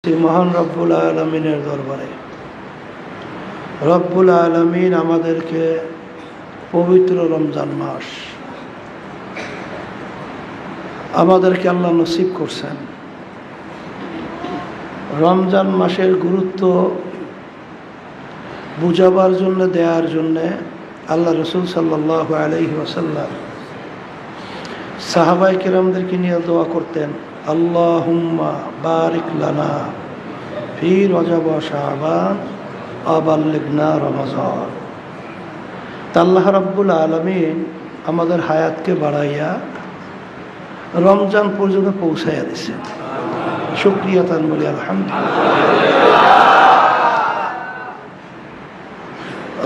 মহান রব্বুল আলমিনের দরবারে রব্বুল আলমিন আমাদেরকে পবিত্র রমজান মাস আমাদেরকে আল্লাহ নসিব করছেন। রমজান মাসের গুরুত্ব বুঝাবার জন্য দেওয়ার জন্যে আল্লাহ রসুল সাল্লাল্লাহু আলাইহি ওয়াসাল্লাম সাহাবায়ে কেরামদেরকে নিয়ে দোয়া করতেন, আল্লাহুম্মা বারিক লানা ফি রজব ওয়া শাবান ওয়া বাল্লিগনা রমাজান। আল্লাহ রাব্বুল আলামিন আমাদের হায়াতকে বাড়াইয়া রমজান পর্যন্ত পৌঁছাইয়া দিয়েছেন। শুকরিয়া তান বলি আলহামদুলিল্লাহ।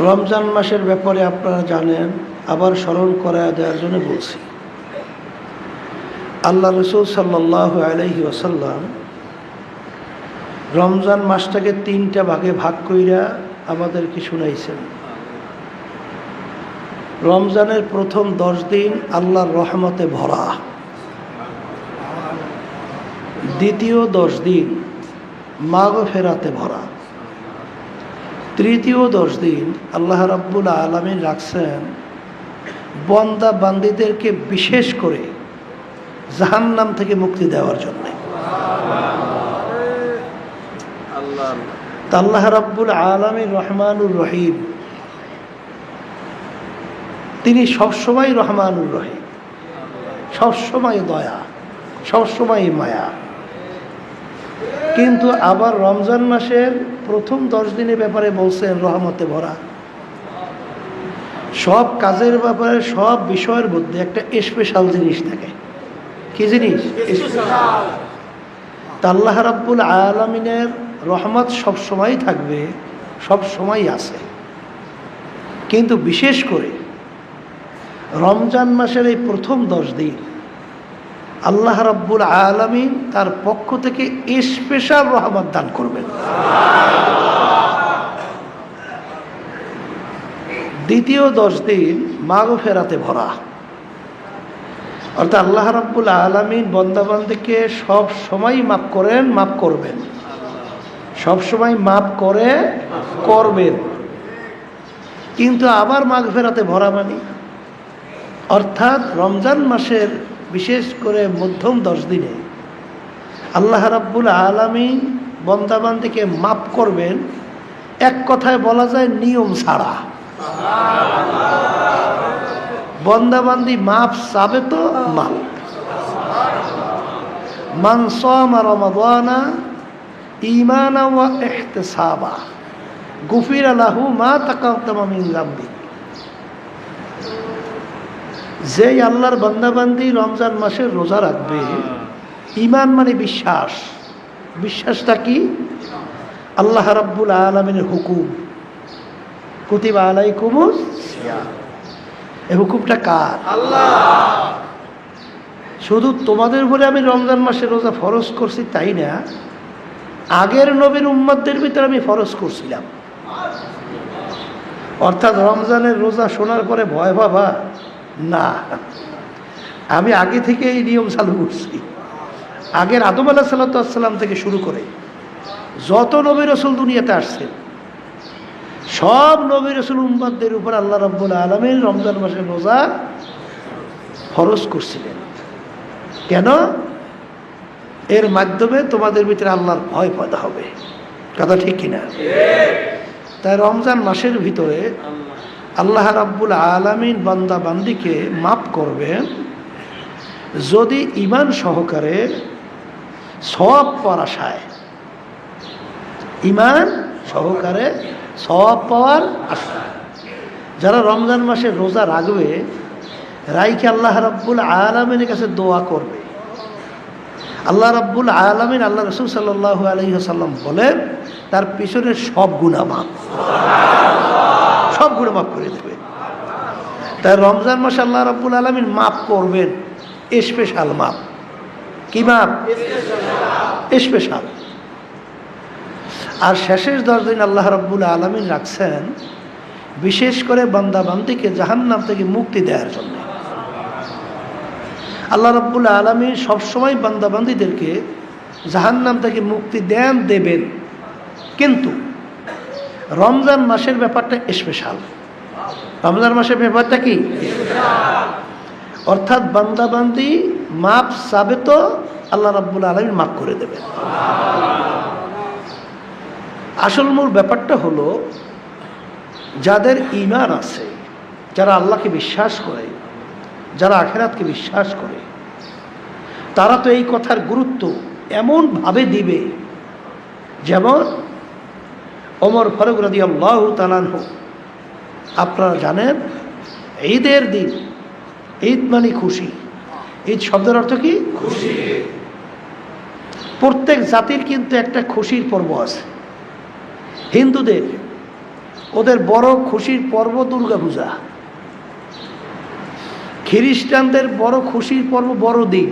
রমজান মাসের ব্যাপারে আপনারা জানেন, আবার স্মরণ করায় দেওয়ার জন্য বলছি। আল্লাহ রসুল সাল্লাল্লাহু আলাইহি ওয়াসাল্লাম রমজান মাসটাকে 3টা ভাগে ভাগ কইরা আমাদেরকে শুনাইছেন। রমজানের প্রথম 10 দিন আল্লাহর রহমতে ভরা, দ্বিতীয় 10 দিন মাগফিরাতে ভরা, তৃতীয় 10 দিন আল্লাহ রাব্বুল আলামিন রাখছেন বান্দা বান্দীদেরকে বিশেষ করে জাহান্নাম থেকে মুক্তি দেওয়ার জন্য। আল্লাহ রাব্বুল আলামিন রহমানুর রহিম, তিনি সবসময় রহমানুর রহিম, সবসময় দয়া, সবসময় মায়া। কিন্তু আবার রমজান মাসের প্রথম 10 দিনের ব্যাপারে বলছেন রহমতে ভরা। সব কাজের ব্যাপারে, সব বিষয়ের মধ্যে একটা স্পেশাল জিনিস থাকে। কি জিনিস? আল্লাহ রাব্বুল আলামিনের রহমত সবসময় থাকবে, সবসময় আছে। কিন্তু বিশেষ করে রমজান মাসের এই প্রথম 10 দিন আল্লাহ রাব্বুল আলামিন তার পক্ষ থেকে স্পেশাল রহমত দান করবেন। দ্বিতীয় 10 দিন মাগফিরাতে ভরা, অর্থাৎ আল্লাহ রাব্বুল আলামিন বান্দাবান্দীকে সব সময় মাফ করেন, মাফ করবেন, সব সময় মাফ করে করবেন। কিন্তু আবার মাগফিরাতে ভরা মানে, অর্থাৎ রমজান মাসের বিশেষ করে মধ্যম 10 দিনে আল্লাহ রাব্বুল আলামিন বান্দাবান্দীকে মাফ করবেন। এক কথায় বলা যায় নিয়ম ছাড়া। বান্দাবান্দী মাফ চাবে তো মাফ। মান সামা রমাদানা ঈমানা ওয়া ইহতিসাবা গুফিরা লাহু মা তাকাদ্দামা মিন যামবি। যে আল্লাহর বান্দাবান্দী রমজান মাসের রোজা রাখবে, ঈমান মানে বিশ্বাস। বিশ্বাসটা কি? আল্লাহ রাব্বুল আলামিনের হুকুম, কুতিবা আলাইকুমুস সিয়াম। এই হুকুমটা কার? আল্লাহ। শুধু তোমাদের উপরে আমি রমজান মাসের রোজা ফরজ করছি তাই না, আগের নবীর উম্মতদের ভিতরে আমি ফরজ করছিলাম। অর্থাৎ রমজানের রোজা শোনার পরে ভয় পাবা না, আমি আগে থেকে এই নিয়ম চালু করছি। আগের আদম আলাইহিস সালাম থেকে শুরু করে যত নবী রাসূল দুনিয়াতে আসছেন, সব নবী রাসূল উম্মতদের উপর আল্লাহ রাব্বুল আলামিন রমজান মাসের রোজা ফরজ করছিলেন। কেন? এর মাধ্যমে তোমাদের ভিতরে আল্লাহর ভয় পয়দা হবে। কথা ঠিক কিনা? তাই রমজান মাসের ভিতরে আল্লাহ রাব্বুল আলামিন বান্দা বান্দীকে মাফ করবেন যদি ঈমান সহকারে সওয়াব পাওয়ার আশায়, ঈমান সহকারে সওয়াব পাওয়ার আশায় যারা রমজান মাসে রোজা রাখবে, রাইখে আল্লাহ রাব্বুল আলামিনের কাছে দোয়া করবে। আল্লাহ রাব্বুল আলামিন, আল্লাহ রাসূল সাল্লাল্লাহু আলাইহি ওয়াসাল্লাম বলেন, তার পিছনের সব গুনাহ মাফ, সব গুনাহ মাফ করে দেবে। তাই রমজান মাসে আল্লাহ রাব্বুল আলামিন মাফ করবেন, স্পেশাল মাফ। কি মাফ? স্পেশাল। আর শেষের 10 দিন আল্লাহ রাব্বুল আলামিন রাখছেন বিশেষ করে বান্দা বান্দীকে জাহান্নাম থেকে মুক্তি দেওয়ার জন্য। আল্লাহ রাব্বুল আলামিন সবসময় বান্দা বান্দীদেরকে জাহান্নাম থেকে মুক্তি দেবেন, কিন্তু রমজান মাসের ব্যাপারটা স্পেশাল। রমজান মাসের ব্যাপারটা কি? অর্থাৎ বান্দাবান্দি মাপ চাবে তো আল্লাহ রাব্বুল আলামিন মাফ করে দেবেন। আসল মূল ব্যাপারটা হলো, যাদের ঈমান আছে, যারা আল্লাহকে বিশ্বাস করে, যারা আখিরাতকে বিশ্বাস করে, তারা তো এই কথার গুরুত্ব এমনভাবে দিবে, যেমন ওমর ফারুক রাদিয়াল্লাহু তাআলা আনহু, আপনারা জানেন ঈদের দিন, ঈদ মানে খুশি। ঈদ শব্দের অর্থ কি? খুশি। প্রত্যেক জাতির কিন্তু একটা খুশির পর্ব আছে। হিন্দুদের ওদের বড় খুশির পর্ব দুর্গা পূজা, খ্রিস্টানদের বড় খুশির পর্ব বড়দিন,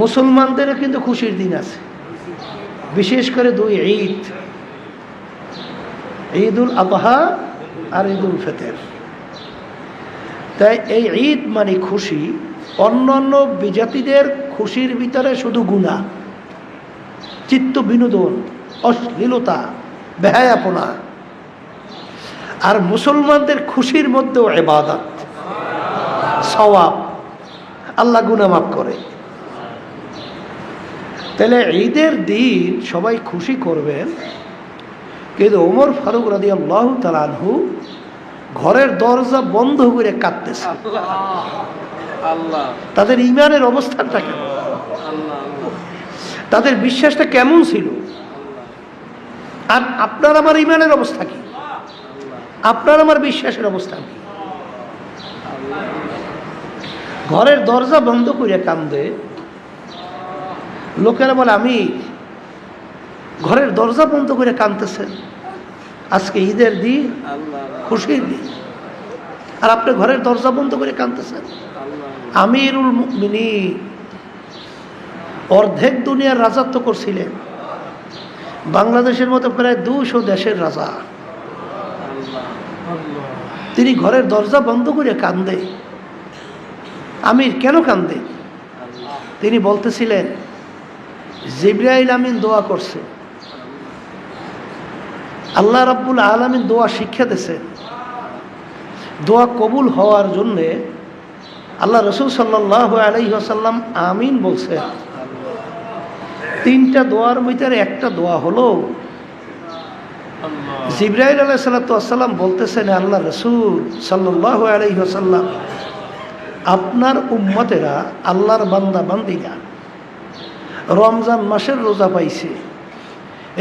মুসলমানদেরও কিন্তু খুশির দিন আছে, বিশেষ করে দুই ঈদ, ঈদুল আযহা আর ঈদুল ফিতর। তাই এই ঈদ মানে খুশি। অন্যান্য বিজাতিদের খুশির ভিতরে শুধু গুনাহ, চিত্ত বিনোদন, অশ্লীলতা, বেহায়াপনা। আর মুসলমানদের খুশির মধ্যেও ইবাদত, সওয়াব, আল্লাহ গুনাহ মাফ করে। তাহলে ঈদের দিন সবাই খুশি করবেন, কিন্তু ওমর ফারুক রাদিয়াল্লাহু তাআলা আনহু ঘরের দরজা বন্ধ করে কাঁদতেছে। তাদের ঈমানের অবস্থানটা কেমন, তাদের বিশ্বাসটা কেমন ছিল? আর আপনার আমার ঈমানের অবস্থা কি? আপনার আমার বিশ্বাসের অবস্থা কি? ঘরের দরজা বন্ধ করে কান্দে। লোকেরা বলে, আমি ঘরের দরজা বন্ধ করে কাঁদতেছেন, আজকে ঈদের দিন, খুশির দিন, আর আপনি ঘরের দরজা বন্ধ করে কাঁদতেছেন। আমিরুল মুমিনিন অর্ধেক দুনিয়ার রাজত্ব করছিলেন, বাংলাদেশের মতো প্রায় 200 দেশের রাজা, তিনি ঘরের দরজা বন্ধ করে কান্দে। আমির কেন কান্দে? তিনি বলতেছিলেন, জিবরাইল আমিন দোয়া করছে, আল্লাহ রাব্বুল আলামিন দোয়া শিক্ষা দিয়েছেন, দোয়া কবুল হওয়ার জন্যে আল্লাহ রাসূল সাল্লাল্লাহু আলাইহি ওয়াসাল্লাম আমিন বলছেন। 3টা দোয়ার ভিতরে একটা দোয়া হলো, জিবরাইল আলাইহিস সালাতু ওয়াসসালাম বলতেছেন, আল্লাহ রাসূল সাল্লাল্লাহু আলাইহি ওয়াসাল্লাম, আপনার উম্মতেরা, আল্লাহর বান্দা বান্দিরা রমজান মাসের রোজা পাইছে,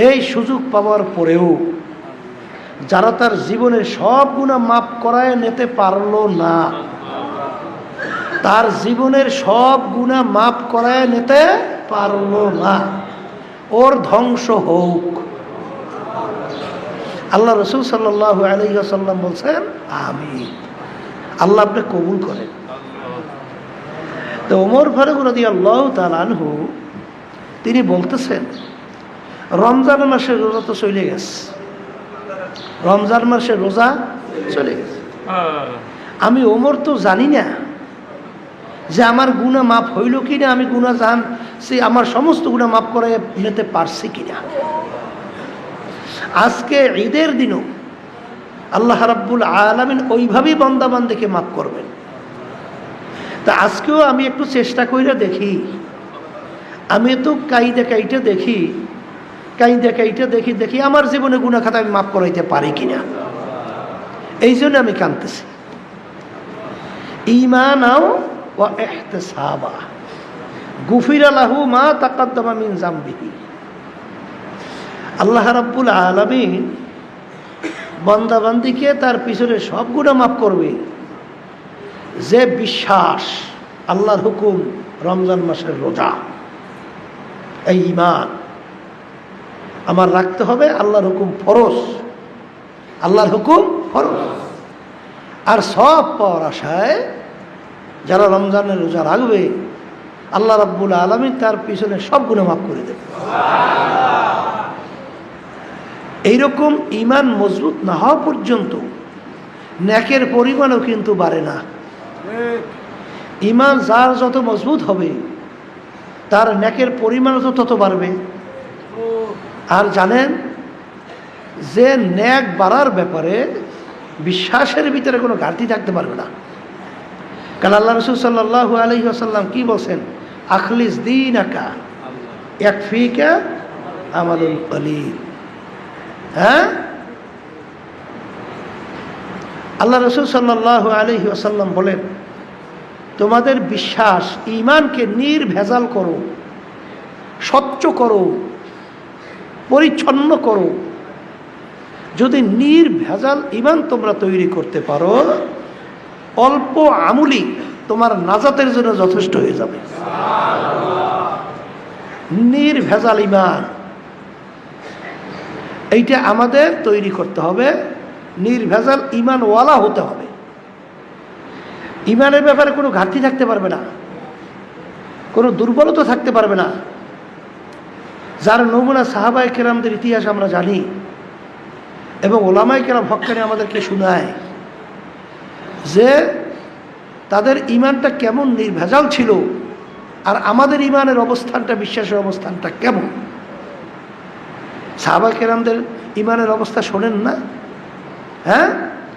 এই সুযোগ পাওয়ার পরেও যারা তার জীবনের সব গুনাহ মাফ করায় নিতে পারলো না, তার জীবনের সব গুনাহ মাফ করায় নিতে পারলো না, ওর ধ্বংস হোক। আল্লাহ রাসূল সাল্লাল্লাহু আলাইহি ওয়াসাল্লাম বলছেন, আমিন। আল্লাহ আপনি কবুল করেন। তো ওমর ফারুক রাদিয়াল্লাহু তাআলা আনহু তিনি বলতেছেন, রমজান মাসের রোজা তো চলে গেছে, রমজান মাসের রোজা চলে গেছে, আমি ওমর তো জানি না যে আমার গুনাহ মাফ হইল কিনা, আমি গুনাহ জানছি, আমার সমস্ত গুনাহ মাফ করে নিতে পারছি কিনা। আজকে ঈদের দিনও আল্লাহ রাব্বুল আলামিন ওইভাবেই বান্দা বান্দিকে মাফ করবেন। তা আজকেও আমি একটু চেষ্টা করে দেখি, আমি তো কাইদা কাইটা দেখি আমার জীবনে গুনাহ খাতা আমি মাফ করাইতে পারি কিনা। এই জন্য আমি কাঁদতেছি। ঈমানাও ওয়া ইহতিসাবা গুফিরা লাহু মা তাকাদ্দামা মিন যামবিহি। আল্লাহ রাব্বুল আলামিন বান্দা বান্দিকে তার পিছনে সব গুনাহ মাফ করবে, যে বিশ্বাস, আল্লাহর হুকুম, রমজান মাসের রোজা, এই ঈমান আমার রাখতে হবে। আল্লাহর হুকুম ফরজ, আল্লাহর হুকুম ফরজ। আর সব পাওয়ার আশায় যারা রমজানের রোজা রাখবে, আল্লাহ রাব্বুল আলামিন তার পিছনে সব গুনাহ মাফ করে দেবে। এইরকম ঈমান মজবুত না হওয়া পর্যন্ত নেকের পরিমাণও কিন্তু বাড়ে না। ঈমান যার যত মজবুত হবে, তার নেকের পরিমাণও তো তত বাড়বে। আর জানেন যে নেক বাড়ার ব্যাপারে বিশ্বাসের ভিতরে কোনো ঘাটতি থাকতে পারবে না। কারণ আল্লাহ রাসূল সাল্লাল্লাহু আলাইহি ওয়াসাল্লাম কি বলছেন, আখলিস দীনাকা ইয়াকফিকা আমালুল কলিল। হ্যাঁ, আল্লাহ রাসূল সাল্লাল্লাহু আলাইহি ওয়াসাল্লাম বলেন, তোমাদের বিশ্বাস ঈমানকে নির্ভেজাল করো, স্বচ্ছ করো, পরিচ্ছন্ন করো। যদি নির্ভেজাল ঈমান তোমরা তৈরি করতে পারো, অল্প আমলি তোমার নাজাতের জন্য যথেষ্ট হয়ে যাবে। নির্ভেজাল ঈমান, এইটা আমাদের তৈরি করতে হবে। নির্ভেজাল ঈমানওয়ালা হতে হবে। ঈমানের ব্যাপারে কোনো ঘাটতি থাকতে পারবে না, কোনো দুর্বলতা থাকতে পারবে না। যার নমুনা সাহাবায়ে কেরামদের ইতিহাস আমরা জানি এবং ওলামায়ে কেরাম হক্কানি আমাদেরকে শোনায় যে তাদের ঈমানটা কেমন নির্ভেজাল ছিল, আর আমাদের ঈমানের অবস্থানটা, বিশ্বাসের অবস্থানটা কেমন। সাহাবায়ে কেরামদের ঈমানের অবস্থা শোনেন না? হ্যাঁ,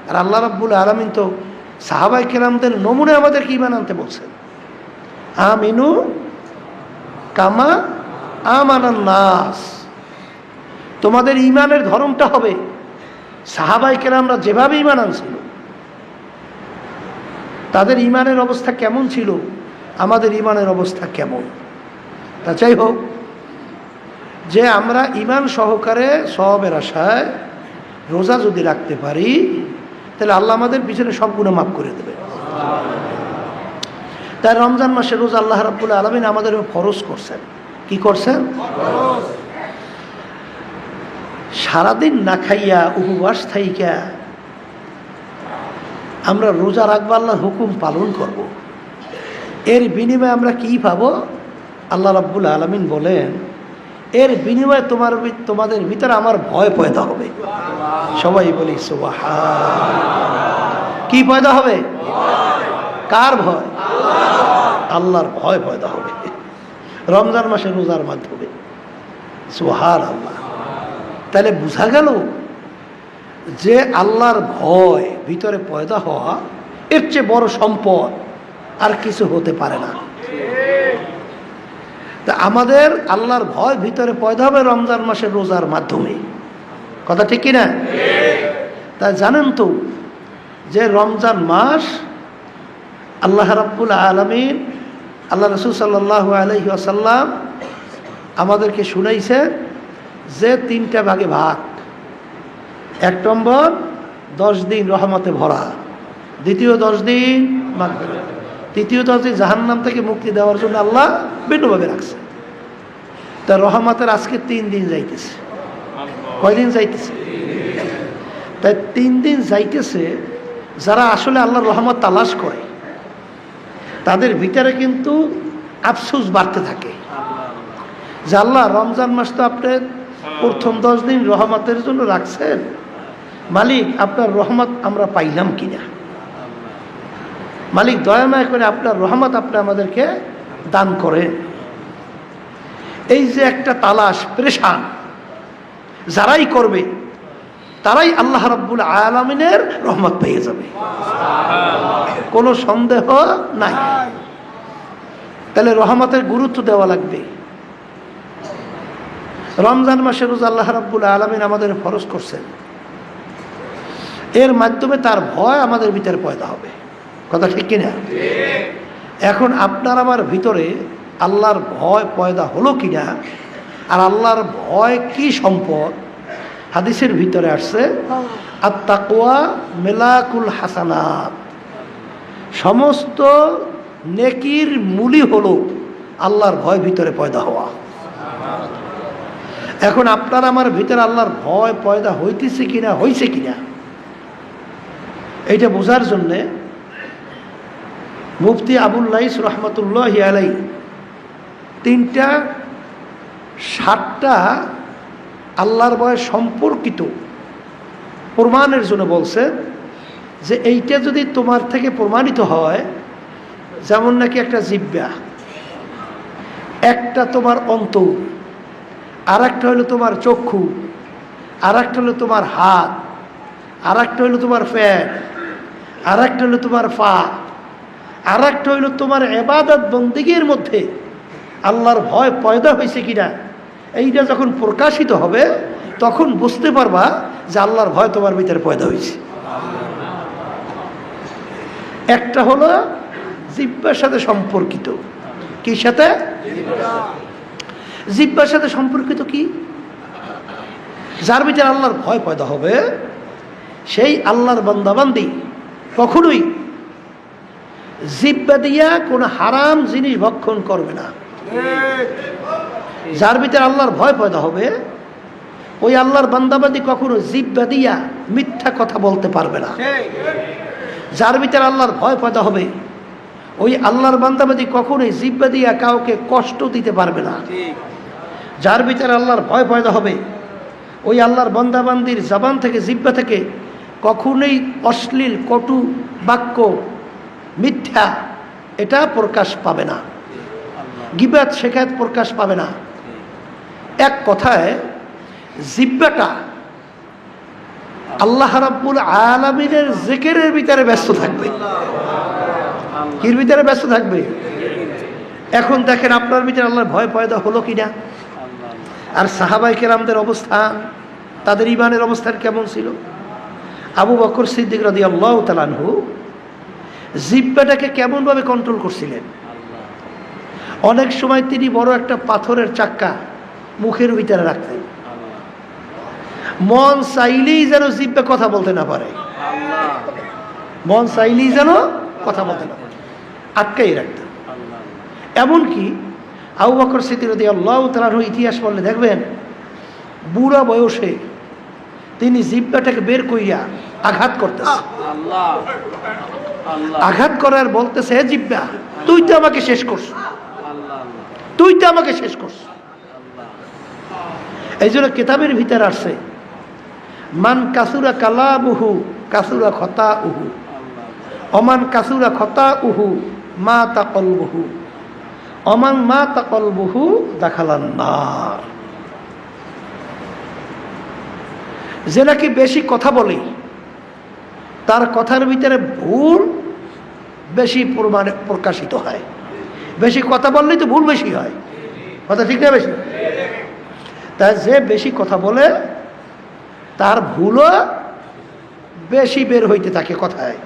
আর আল্লাহ রাব্বুল আলামিন তো সাহাবায়ে কেরামদের নমুনা আমাদেরকে ঈমান আনতে বলছেন, আমিনু কামা আমানান নাস। তোমাদের ঈমানের ধরনটা হবে সাহাবায়ে কেরামরা যেভাবে ঈমান আনছিল, তাদের ঈমানের অবস্থা কেমন ছিল, আমাদের ঈমানের অবস্থা কেমন। তা যাই হোক, যে আমরা ঈমান সহকারে সওয়াবের আশায় রোজা যদি রাখতে পারি, তাহলে আল্লাহ আমাদের পিছনে সব গুনাহ মাফ করে দেবে। তাই রমজান মাসে রোজা আল্লাহ রাব্বুল আলামিন আমাদের ফরজ করছেন। কি করছেন? সারাদিন না খাইয়া উপবাস থাইকা আমরা রোজা রাখবো, আল্লাহর হুকুম পালন করব। এর বিনিময়ে আমরা কি পাবো? আল্লাহ রাব্বুল আলামিন বলেন, এর বিনিময়ে তোমাদের ভিতরে আমার ভয় পয়দা হবে। সবাই বলি সুবহান। কি পয়দা হবে? কার ভয়? আল্লাহর ভয় পয়দা হবে রমজান মাসে রোজার মাধ্যমে। সুবহানাল্লাহ। তাহলে বোঝা গেল যে আল্লাহর ভয় ভিতরে পয়দা হওয়া, এর চেয়ে বড় সম্পদ আর কিছু হতে পারে না। তা আমাদের আল্লাহর ভয় ভিতরে পয়দা হবে রমজান মাসের রোজার মাধ্যমে। কথা ঠিক কিনা? তা জানেন তো যে রমজান মাস আল্লাহ রাব্বুল আলামিন, আল্লাহ রাসূল সাল্লাল্লাহু আলাইহি ওয়াসাল্লাম আমাদেরকে শুনাইছে যে 3টা ভাগে ভাগ। 1 নম্বর 10 দিন রহমতে ভরা, দ্বিতীয় 10 দিন মাগফিরাত, তৃতীয় 10 দিন জাহান্নাম থেকে মুক্তি দেওয়ার জন্য আল্লাহ ভিন্নভাবে রাখছে। তা রহমতের আজকে 3 দিন যাইতেছে। কয়দিন যাইতেছে? তাই 3 দিন যাইতেছে। যারা আসলে আল্লাহর রহমত তালাশ করে তাদের ভিতরে কিন্তু আফসোস বাড়তে থাকে যে আল্লাহ, রমজান মাস তো আপনি প্রথম 10 দিন রহমতের জন্য রাখছেন, মালিক আপনার রহমত আমরা পাইলাম কিনা। মালিক দয়াময় করে আপনার রহমত আপনি আমাদেরকে দান করেন। এই যে একটা তালাশ, পেরেশান যারাই করবে তারাই আল্লাহ রাব্বুল আলামিনের রহমত পেয়ে যাবে, কোনো সন্দেহ নাই। তাহলে রহমতের গুরুত্ব দেওয়া লাগবে। রমজান মাসে রোজা আল্লাহ রাব্বুল আলামিন আমাদের ফরজ করছেন, এর মাধ্যমে তার ভয় আমাদের ভিতরে পয়দা হবে। কথা ঠিক কিনা? এখন আপনার আমার ভিতরে আল্লাহর ভয় পয়দা হলো কিনা, আর আল্লাহর ভয় কি সম্পদ, হাদিসের ভিতরে আসছে আত-তাকওয়া মিলাকুল হাসানাত, সমস্ত নেকির মূলই হলো আল্লাহর ভয় ভিতরে পয়দা হওয়া। এখন আপনার আমার ভিতরে আল্লাহর ভয় পয়দা হইতেছে কিনা, হইছে কিনা, এইটা বোঝার জন্যে মুফতি আবুল লাইস রহমতুল্লাহি আলাইহি 7টা আল্লাহর ভয় সম্পর্কিত প্রমাণের জন্য বলছে যে এইটা যদি তোমার থেকে প্রমাণিত হয়, যেমন নাকি একটা জিহ্বা, একটা তোমার অন্তর, আর একটা হলো তোমার চক্ষু, আর একটা হলো তোমার হাত, আর একটা হলো তোমার পেট, আর একটা হলো তোমার পা, আর একটা হইল তোমার ইবাদত বন্দেগীর মধ্যে আল্লাহর ভয় পয়দা হয়েছে কিনা। এইটা যখন প্রকাশিত হবে তখন বুঝতে পারবা যে আল্লাহর ভয় তোমার ভিতরে পয়দা হয়েছে। একটা হলো জিহ্বার সাথে সম্পর্কিত। কি সাথে? জিহ্বার সাথে সম্পর্কিত কি? যার ভিতরে আল্লাহর ভয় পয়দা হবে সেই আল্লাহর বান্দাবান্দি কখনোই জিহ্বা দিয়া কোনো হারাম জিনিস ভক্ষণ করবে না। যার ভিতরে আল্লাহর ভয় পয়দা হবে ওই আল্লাহর বান্দাবান্দি কখনো জিহ্বা দিয়া মিথ্যা কথা বলতে পারবে না। যার ভিতরে আল্লাহর ভয় পয়দা হবে ওই আল্লাহর বান্দাবান্দি কখনোই জিহ্বা দিয়া কাউকে কষ্ট দিতে পারবে না। যার ভিতরে আল্লাহর ভয় পয়দা হবে ওই আল্লাহর বান্দাবান্দির জবান থেকে জিহ্বা থেকে কখনোই অশ্লীল কটু বাক্য মিথ্যা এটা প্রকাশ পাবে না, গীবত শিকায়ত প্রকাশ পাবে না। এক কথায় জিহ্বাটা আল্লাহ রাব্বুল আলামিনের জিকিরের ভিতরে ব্যস্ত থাকবে। কির ভিতরে ব্যস্ত থাকবে? এখন দেখেন আপনার ভিতরে আল্লাহর ভয় পয়দা হলো কিনা, আর সাহাবায়ে কেরামদের অবস্থান, তাদের ঈমানের অবস্থান কেমন ছিল। আবু বকর সিদ্দিক রাদিয়াল্লাহু তাআলা আনহু জিহ্বাটাকে কেমনভাবে কন্ট্রোল করছিলেন। অনেক সময় তিনি বড় একটা পাথরের চাক্কা মুখের ভিতরে রাখতেন, মন চাইলেই যেন জিহ্বা কথা বলতে না পারে, মন চাইলেই যেন কথা বলতে না পারে, আটকাই রাখতেন। এমনকি আবু বকর সিদ্দিক রাদিয়াল্লাহু তাআলা আনহু ইতিহাস পড়লে দেখবেন বুড়া বয়সে তিনি জিহ্বাটাকে বের কইরা আঘাত করতেছে, আঘাত করার বলতেছে, হে জিহ্বা তুই তো আমাকে শেষ করছ, তুই তো আমাকে শেষ করছ। এই জন্য কিতাবের ভিতরে আসছে মান কাসুরা কালামুহু কাসুরা খতাউহু অমান কাসুরা খতাউহু মা তাকলবুহু অমান মা তাকলবুহু দাখালান নার। যে নাকি বেশি কথা বলে তার কথার ভিতরে ভুল বেশি পরিমাণে প্রকাশিত হয়। বেশি কথা বললেই তো ভুল বেশি হয়, কথা ঠিক না? বেশি তাই যে বেশি কথা বলে তার ভুলও বেশি বের হইতে থাকে কথায়।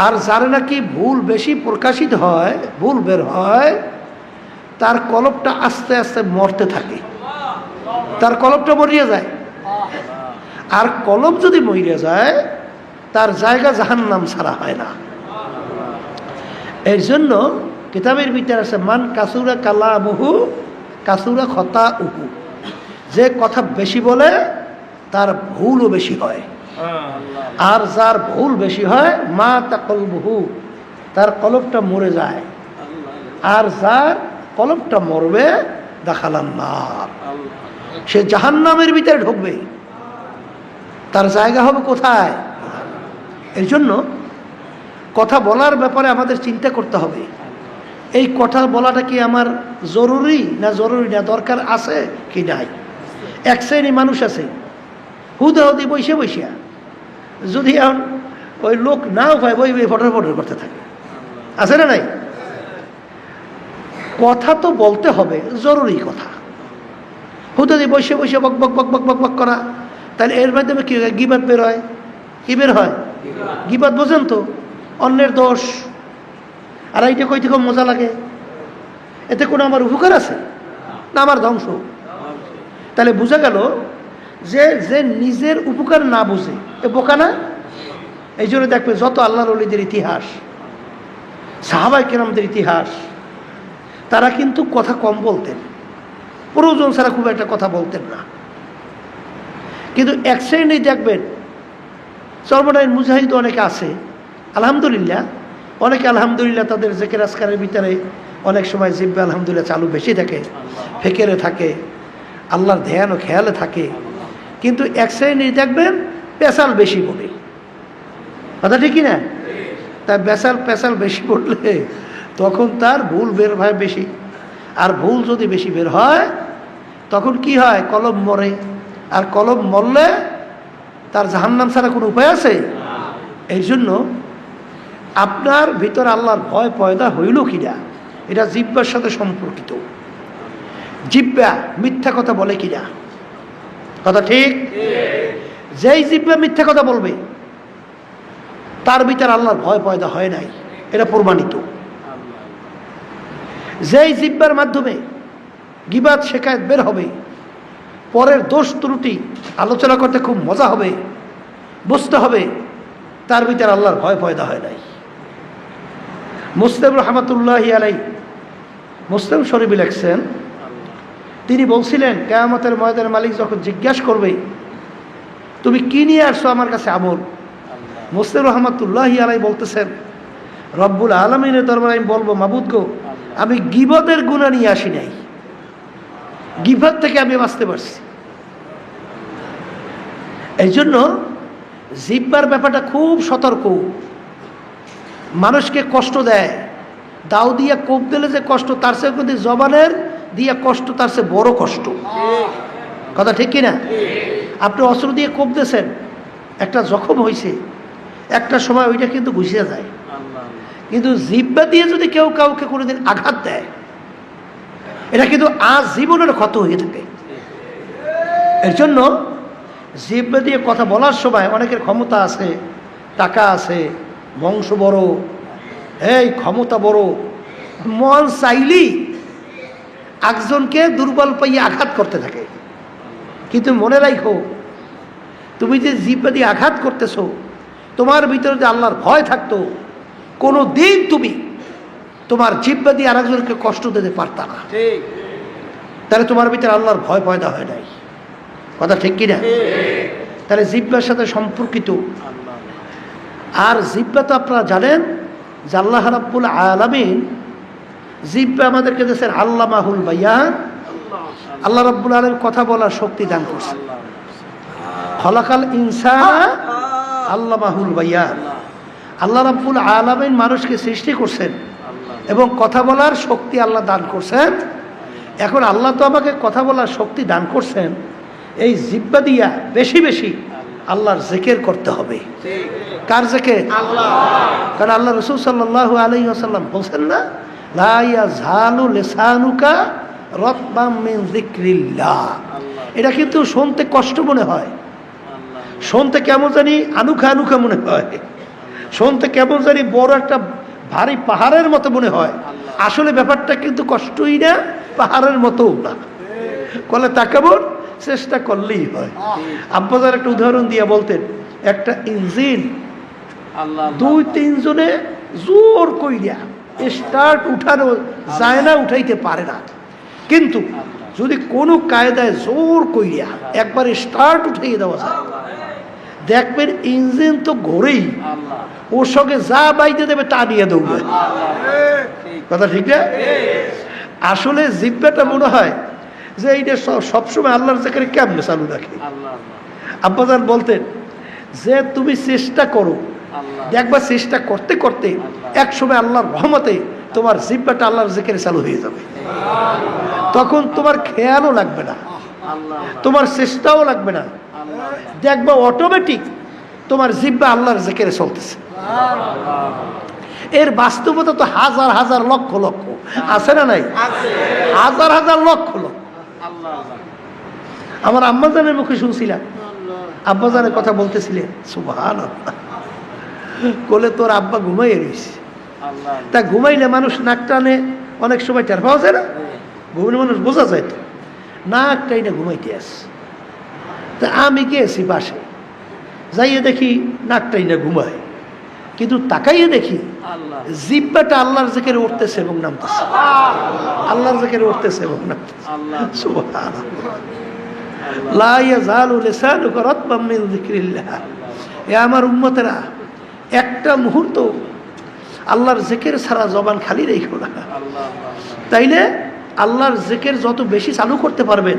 আর যার নাকি ভুল বেশি প্রকাশিত হয়, ভুল বের হয়, তার কলবটা আস্তে আস্তে মরতে থাকে, তার কলবটা মরিয়া যায়। আর কলব যদি মরিয়া যায় তার জায়গা জাহান্নাম ছাড়া হয় না। এর জন্য কিতাবের ভিতরে আছে মান কাসুরা কালামুহু কাসুরা খতাউহু, যে কথা বেশি বলে তার ভুলও বেশি হয়। আর যার ভুল বেশি হয় মা তাকলবুহু, তার কলবটা মরে যায়। আর যার কলবটা মরবে দাখালান নার, সে জাহান্নামের ভিতরে ঢুকবে। তার জায়গা হবে কোথায়? এর জন্য কথা বলার ব্যাপারে আমাদের চিন্তা করতে হবে, এই কথা বলাটা কি আমার জরুরি না জরুরি না, দরকার আছে কি নাই। এক শ্রেণী মানুষ আছে হুদাহুদি বসে বসিয়া, যদি এখন ওই লোক নাও পায় বই বই ফটর ফটর করতে থাকে, আছে না নাই? কথা তো বলতে হবে, জরুরি কথা। হুদাহুদি বসে বসে বক বক বক বক বক বক করা, তাহলে এর মাধ্যমে কি হয়? গীবত বের হয়। কি বের হয়? গীবত বোঝেন তো, অন্যের দোষ। আর এইটা কইতে খুব মজা লাগে, এতে কোনো আমার উপকার আছে না আমার ধ্বংস? তাহলে বোঝা গেল যে যে নিজের উপকার না বুঝে এ বোকা না। এই জন্য দেখবে যত আল্লাহর ওলিদের ইতিহাস, সাহাবায়ে কেরামদের ইতিহাস, তারা কিন্তু কথা কম বলতেন, প্রয়োজন ছাড়া খুব একটা কথা বলতেন না। কিন্তু এক শ্রেণী দেখবেন সর্বনাইন মুজাহিদ অনেকে আছে, আলহামদুলিল্লাহ, অনেকে আলহামদুলিল্লাহ তাদের জিকির আজকারের ভিতরে অনেক সময় জিহ্বা আলহামদুলিল্লাহ চালু বেশি থাকে, ফিকিরে থাকে, আল্লাহর ধ্যান ও খেয়ালে থাকে। কিন্তু এক শ্রেণী দেখবেন পেশাল বেশি বলে, কথা ঠিকই না? তাই পেশাল বেশি পড়লে তখন তার ভুল বের হয় বেশি। আর ভুল যদি বেশি বের হয় তখন কি হয়, কলম মরে। আর কলম মরলে তার জাহান্নাম ছাড়া কোনো উপায় আছে? এই জন্য আপনার ভিতরে আল্লাহর ভয় পয়দা হইল কিনা এটা জিহ্বার সাথে সম্পর্কিত। জিহ্বা মিথ্যা কথা বলে কিনা, কথা ঠিক? যেই জিহ্বা মিথ্যা কথা বলবে তার ভিতরে আল্লাহর ভয় পয়দা হয় নাই, এটা প্রমাণিত। যেই জিহ্বার মাধ্যমে গীবাত শেখায়ত বের হবে, পরের দোষ ত্রুটি আলোচনা করতে খুব মজা হবে, বুঝতে হবে তার ভিতরে আল্লাহর ভয় পয়দা হয় নাই। মুসলিম রহমতুল্লাহি আলাইহি মুসলিম শরীফে লেখছেন, তিনি বলছিলেন কিয়ামতের ময়দানে মালিক যখন জিজ্ঞাসা করবে তুমি কি নিয়ে আসছো আমার কাছে আমল, মুসলিম রহমতুল্লাহি আলাইহি বলতেছেন রব্বুল আলামিনের দরবারে আমি বলবো মাবুদ গো, আমি গীবতের গুনাহ নিয়ে আসি নাই, গীবত থেকে আমি বাঁচতে পারছি। এই জন্য জিহ্বার ব্যাপারটা খুব সতর্ক। মানুষকে কষ্ট দেয়, দাও দিয়া কোপ দিলে যে কষ্ট তার চেয়ে কিন্তু জবানের দিয়া কষ্ট তার চেয়ে বড় কষ্ট, কথা ঠিক কিনা? আপনি অস্ত্র দিয়ে কোপ দিয়েছেন, একটা জখম হয়েছে, একটা সময় ওইটা কিন্তু ঘুষিয়ে যায়। কিন্তু জিহ্বা দিয়ে যদি কেউ কাউকে কোনোদিন আঘাত দেয় এটা কিন্তু আজ জীবনের ক্ষত হয়ে থাকে। এর জন্য জিহ্বা দিয়ে কথা বলার সময় অনেকের ক্ষমতা আছে, টাকা আছে, বংশ বড়, এই ক্ষমতা বড়, মন চাইলেই একজনকে দুর্বল পাইয়ে আঘাত করতে থাকে। কিন্তু মনে রাখো তুমি যে জিহ্বা দিয়ে আঘাত করতেছো, তোমার ভিতরে যে আল্লাহর ভয় থাকতো, কোনো দিন তুমি তোমার জিহ্বা দিয়ে আরেকজনকে কষ্ট দিতে পারতা না। তাহলে তোমার ভিতরে আল্লাহর ভয় পয়দা হয় নাই, কথা ঠিক কিনা? তাহলে জিহ্বার সাথে সম্পর্কিত। আর জিহ্বা তো আপনারা জানেন যে আল্লাহ রাব্বুল আলামিন জিহ্বা আমাদেরকে দিয়েছেন আল্লামাহুল বায়ান, আল্লাহ রাব্বুল আলামিন কথা বলার শক্তি দান করছেন। খলাকাল ইনসানা আল্লামাহুল বায়ান, আল্লাহ রাব্বুল আলামিন মানুষকে সৃষ্টি করছেন এবং কথা বলার শক্তি আল্লাহ দান করছেন। এখন আল্লাহ তো আমাকে কথা বলার শক্তি দান করছেন, এই জিহ্বা দিয়া বেশি বেশি আল্লাহর জিকির করতে হবে। কার জিকির? আল্লাহ। কারণ আল্লাহ রাসূল সাল্লাল্লাহু আলাইহি ওয়াসাল্লাম বলছেন না, লা ইয়াজালু লিসানুকা রাতবাম মিন যিকরিল্লাহ। এটা কিন্তু শুনতে কষ্ট মনে হয়, শুনতে কেমন জানি আনুখা আনুখা মনে হয়, শুনতে কেমন জানি বড় একটা ভারী পাহাড়ের মতো মনে হয়। আসলে ব্যাপারটা কিন্তু কষ্টই না, পাহাড়ের মতোও না। কলে তাকাবর চেষ্টা করলেই হয়। আব্বাজার একটা উদাহরণ দিয়ে বলতেন, একটা ইঞ্জিন দুই তিনজনে জোর কইরা স্টার্ট উঠানো যায় না, উঠাইতে পারে না। কিন্তু যদি কোনো কায়দায় জোর কইরা একবার স্টার্ট উঠাইয়ে দেওয়া যায়, দেখবেন ইঞ্জিন তো ঘোরেই, ওর সঙ্গে যা বাইতে দেবে তা নিয়ে দৌড়বে, কথা ঠিক না? আসলে জিহ্বাটা মনে হয় যে এইটা সবসময় আল্লাহর জিকিরে কেমনে চালু রাখে। আব্বাজান বলতেন যে তুমি চেষ্টা করো, দেখবা চেষ্টা করতে করতে একসময় আল্লাহর রহমতে তোমার জিহ্বাটা আল্লাহর জিকিরে চালু হয়ে যাবে। তখন তোমার খেয়ালও লাগবে না, তোমার চেষ্টাও লাগবে না, দেখবা অটোমেটিক তোমার জিহ্বা আল্লাহর জিকিরে চলতেছে। এর বাস্তবতা তো হাজার হাজার লক্ষ লক্ষ আছে না নাই? হাজার হাজার লক্ষ লক্ষ। আমার আম্মাজানের মুখে শুনছিলাম, আব্বাজানের কথা বলতেছিলেন, সুবহানাল্লাহ, কোলে তোর আব্বা ঘুমাইয়ে রয়েছে। তা ঘুমাইলে মানুষ নাক টানে, অনেক সময় টের পাওয়া যায় না, ঘুমাইলে মানুষ বোঝা যায় তো, নাক টাইনে ঘুমাইতে আসে। তা আমি গেছি পাশে, যাইয়ে দেখি নাক টাইনে ঘুমায়, কিন্তু তাকাইয়ে দেখি জিহ্বাটা আল্লাহর জিকিরে উঠতেছে এবং নামতেছে, আল্লাহর জিকিরে উঠতেছে এবং নামতেছে। সুবহানাল্লাহ, লা ইয়াজালু লিসানুকা রাতবাম মিন যিকরিল্লাহ। এ আমার উম্মতেরা, একটা মুহূর্ত আল্লাহর জিকির ছাড়া জবান খালি রেখো না। তাইলে আল্লাহর জিকির যত বেশি চালু করতে পারবেন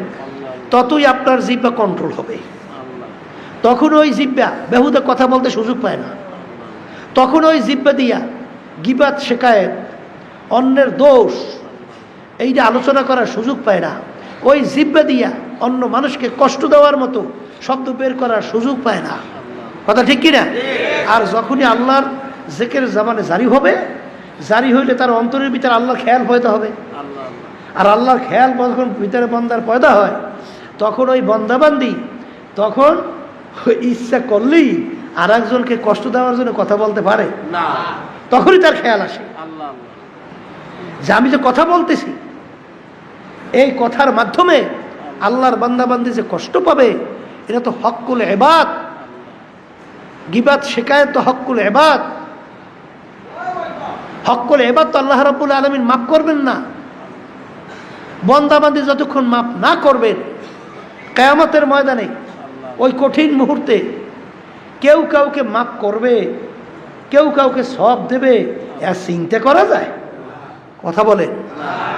ততই আপনার জিহ্বা কন্ট্রোল হবে। তখন ওই জিহ্বা বেহুদা কথা বলতে সুযোগ পায় না। তখন ওই জিহ্বা দিয়া গীবাত শেখায়েত, অন্যের দোষ, এইটা আলোচনা করার সুযোগ পায় না। ওই জিহ্বা দিয়া অন্য মানুষকে কষ্ট দেওয়ার মতো শব্দ বের করার সুযোগ পায় না। কথা ঠিক কিনা? আর যখনই আল্লাহর জিকির জবানে জারি হবে, জারি হইলে তার অন্তরের ভিতরে আল্লাহর খেয়াল পয়দা হবে। আর আল্লাহর খেয়াল যখন ভিতরে বন্দার পয়দা হয়, তখন ওই বন্দাবান্দি তখন ইচ্ছা করলেই আর একজনকে কষ্ট দেওয়ার জন্য কথা বলতে পারে না। তখনই তার খেয়াল আসে যে আমি যে কথা বলতেছি, এই কথার মাধ্যমে আল্লাহর বান্দাবান্দি যে কষ্ট পাবে, এটা তো হক্কুল ইবাদ। গিবাত শিকায়ত তো হক্কুল ইবাদ। হক্কুল ইবাদ তো আল্লাহ রাব্বুল আলামিন মাফ করবেন না। বান্দাবান্দি যতক্ষণ মাফ না করবেন, কিয়ামতের ময়দানে ওই কঠিন মুহূর্তে কেউ কাউকে মাফ করবে, কেউ কাউকে সওয়াব দেবে, এ চিন্তা করা যায়? কথা বলে,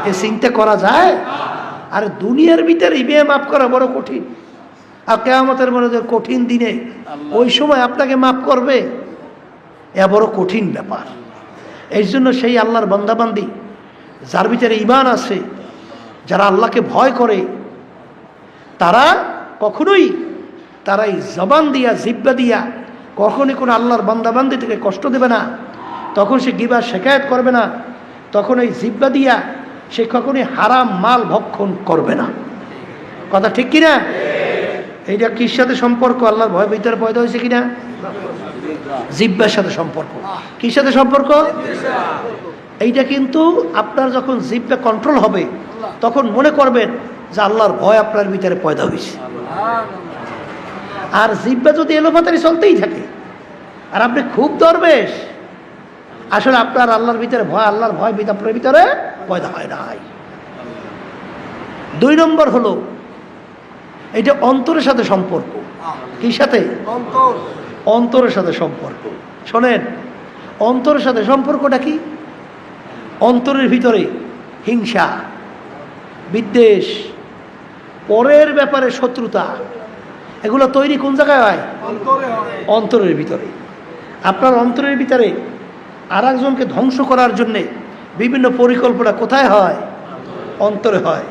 এ চিন্তা করা যায়? আর দুনিয়ার ভিতরে ইবে মাফ করা বড় কঠিন, আর কিয়ামতের মধ্যে কঠিন দিনে ওই সময় আপনাকে মাফ করবে, এ বড় কঠিন ব্যাপার। এই জন্য সেই আল্লাহর বান্দাবান্দি যার ভিতরে ঈমান আছে, যারা আল্লাহকে ভয় করে, তারা কখনোই তারাই জবান দিয়া জিহ্বা দিয়া কখনই কোনো আল্লাহর বান্দাবান্দি থেকে কষ্ট দেবে না। তখন সে গিবত শিকায়ত করবে না। তখন এই জিহ্বা দিয়া সে কখনই হারাম মাল ভক্ষণ করবে না। কথা ঠিক কিনা? এইটা কির সাথে সম্পর্ক? আল্লাহর ভয় ভিতরে পয়দা হয়েছে কিনা? জিহ্বার সাথে সম্পর্ক। কির সাথে সম্পর্ক? এইটা কিন্তু আপনার যখন জিহ্বা কন্ট্রোল হবে, তখন মনে করবেন যে আল্লাহর ভয় আপনার ভিতরে পয়দা হয়েছে। আর জিহ্বা যদি এলোপাতারি চলতেই থাকে আর আপনি খুব দরবেশ, আসলে আপনার আল্লাহর ভিতরে ভয়, আল্লাহর ভয় আপনার ভিতরে পয়দা হয় নাই। 2 নম্বর হলো এটা অন্তরের সাথে সম্পর্ক। কি সাথে? অন্তরের সাথে সম্পর্ক। শোনেন, অন্তরের সাথে সম্পর্কটা কি? অন্তরের ভিতরে হিংসা, বিদ্বেষ, পরের ব্যাপারে শত্রুতা, এগুলো তৈরি কোন জায়গায় হয়? অন্তরের ভিতরে। আপনার অন্তরের ভিতরে আর একজনকে ধ্বংস করার জন্যে বিভিন্ন পরিকল্পনা কোথায় হয়? অন্তরে হয়।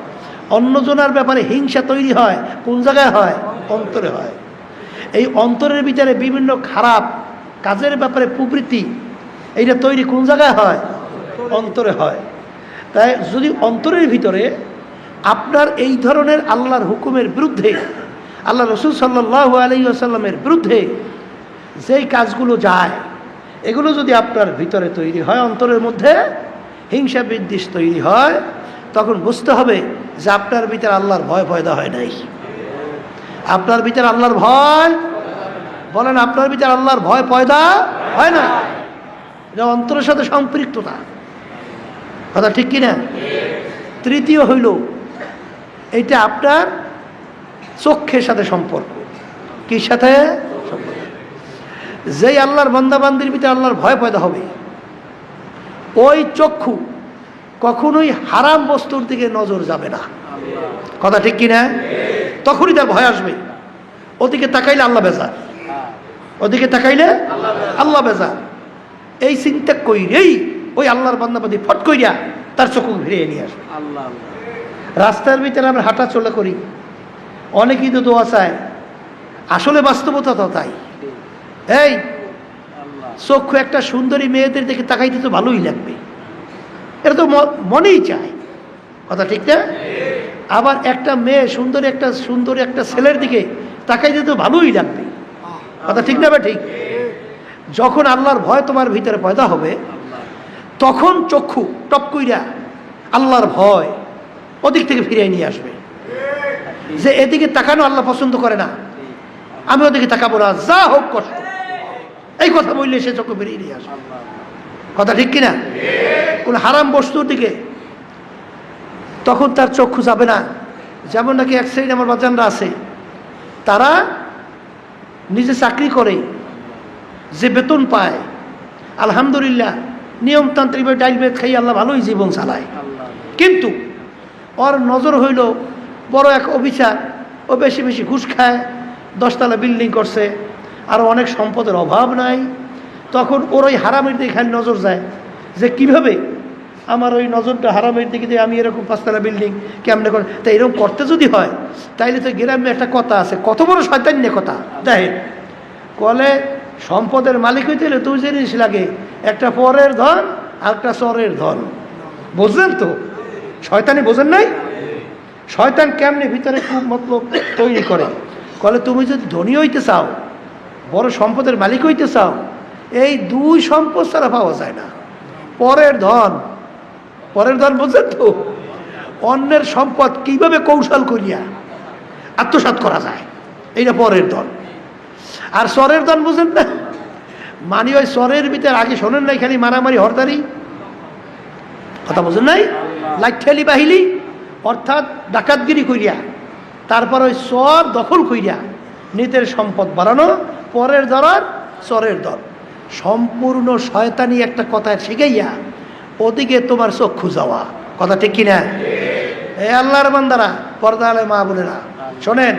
অন্যজনের ব্যাপারে হিংসা তৈরি হয় কোন জায়গায় হয়? অন্তরে হয়। এই অন্তরের ভিতরে বিভিন্ন খারাপ কাজের ব্যাপারে প্রবৃত্তি, এইটা তৈরি কোন জায়গায় হয়? অন্তরে হয়। তাই যদি অন্তরের ভিতরে আপনার এই ধরনের আল্লাহর হুকুমের বিরুদ্ধে, আল্লাহ রসুল সাল্লাল্লাহু আলাইহি ওয়াসাল্লামের বিরুদ্ধে যেই কাজগুলো যায়, এগুলো যদি আপনার ভিতরে তৈরি হয়, অন্তরের মধ্যে হিংসা বিদ্বেষ তৈরি হয়, তখন বুঝতে হবে যে আপনার ভিতরে আল্লাহর ভয় পয়দা হয় নাই। আপনার ভিতরে আল্লাহর ভয়, বলেন, আপনার ভিতরে আল্লাহর ভয় পয়দা হয় না। এটা অন্তরের সাথে সম্পৃক্ততা। কথা ঠিক কিনা? তৃতীয় হইল এইটা আপনার চক্ষের সাথে সম্পর্ক। কি সাথে সম্পর্ক? যেই আল্লাহর বান্দাবান্দির ভিতরে আল্লাহর ভয় পয়দা হবে, ওই চক্ষু কখনোই হারাম বস্তুর দিকে নজর যাবে না। কথা ঠিক কিনা? তখনই তার ভয় আসবে। ওদিকে তাকাইলে আল্লাহ বেজার, ওদিকে তাকাইলে আল্লাহ বেজার, এই চিন্তা কইরেই ওই আল্লাহর বান্দাবান্দি ফট কইরা তার চক্ষু ফিরিয়ে নিয়ে আসবে। রাস্তার ভিতরে আমরা হাঁটা চলা করি, অনেকেই তো দোয়া চায়, আসলে বাস্তবতা তো তাই। এই চক্ষু একটা সুন্দরী মেয়েদের দিকে তাকাইতে তো ভালোই লাগবে, এটা তো মনেই চায়। কথা ঠিক না? আবার একটা মেয়ে সুন্দরী একটা ছেলের দিকে তাকাইতে তো ভালোই লাগবে। কথা ঠিক না? বা ঠিক? যখন আল্লাহর ভয় তোমার ভিতরে পয়দা হবে, তখন চক্ষু টপ কইরা আল্লাহর ভয় ওদিক থেকে ফিরিয়ে নিয়ে আসবে। যে এদিকে তাকানো আল্লাহ পছন্দ করে না, আমি ওদিকে তাকাবো না, যা হোক কষ্ট, এই কথা বললে সে চক্ষু ফিরিয়ে নিয়ে আসবে। কথা ঠিক কিনা? কোন হারাম বস্তুর দিকে তখন তার চক্ষু যাবে না। যেমন নাকি এক সাইড আমার বাজানরা আছে, তারা নিজে চাকরি করে, যে বেতন পায় আলহামদুলিল্লাহ নিয়মতান্ত্রিকভাবে ডাইল বেদ খাই আল্লাহ ভালোই জীবন চালায়। কিন্তু ওর নজর হইল বড় এক অফিসার, ও বেশি বেশি ঘুষ খায়, 10 তলা বিল্ডিং করছে, আর অনেক সম্পদের অভাব নাই। তখন ওর ওই হারামের দিকে খালি নজর যায় যে কিভাবে আমার ওই নজরটা হারামের দিকে দিয়ে আমি এরকম পাঁচতলা বিল্ডিং কেমনে করে, তা এরকম করতে যদি হয় তাইলে তো গ্রামে একটা কথা আছে, কত বড় শয়তান্য কথা দেখেন, কলে সম্পদের মালিক হইতে হলে দুই জিনিস লাগে, একটা পরের ধন আর একটা চরের ধন। বুঝলেন তো? শয়তানি বোঝেন নাই? শয়তান কেমনে ভিতরে খুব মতলব তৈরি করে, কলে তুমি যদি ধনী হইতে চাও, বড় সম্পদের মালিক হইতে চাও, এই দুই সম্পদ ছাড়া পাওয়া যায় না। পরের ধন, পরের ধন বোঝেন তো? অন্যের সম্পদ কিভাবে কৌশল করিয়া আত্মসাৎ করা যায়, এইটা পরের ধন। আর চরের ধন বুঝেন না? মানে ওই চরের ভিতরে আগে শোনেন নাই খালি মারামারি হরদারি কথা, বোঝেন নাই? লাইঠেলি বাহিলি অর্থাৎ ডাকাতগিরি করিয়া তারপর ওই চর দখল করিয়া নিজের সম্পদ বাড়ানো, পরের ধরার চরের ধন। সম্পূর্ণ শয়তানি একটা কথা শিখাইয়া ওদিকে তোমার চক্ষু যাওয়া, কথা ঠিক কিনা? এই আল্লাহর বান্দারা, পর্দা আলে মা বোনেরা শোনেন,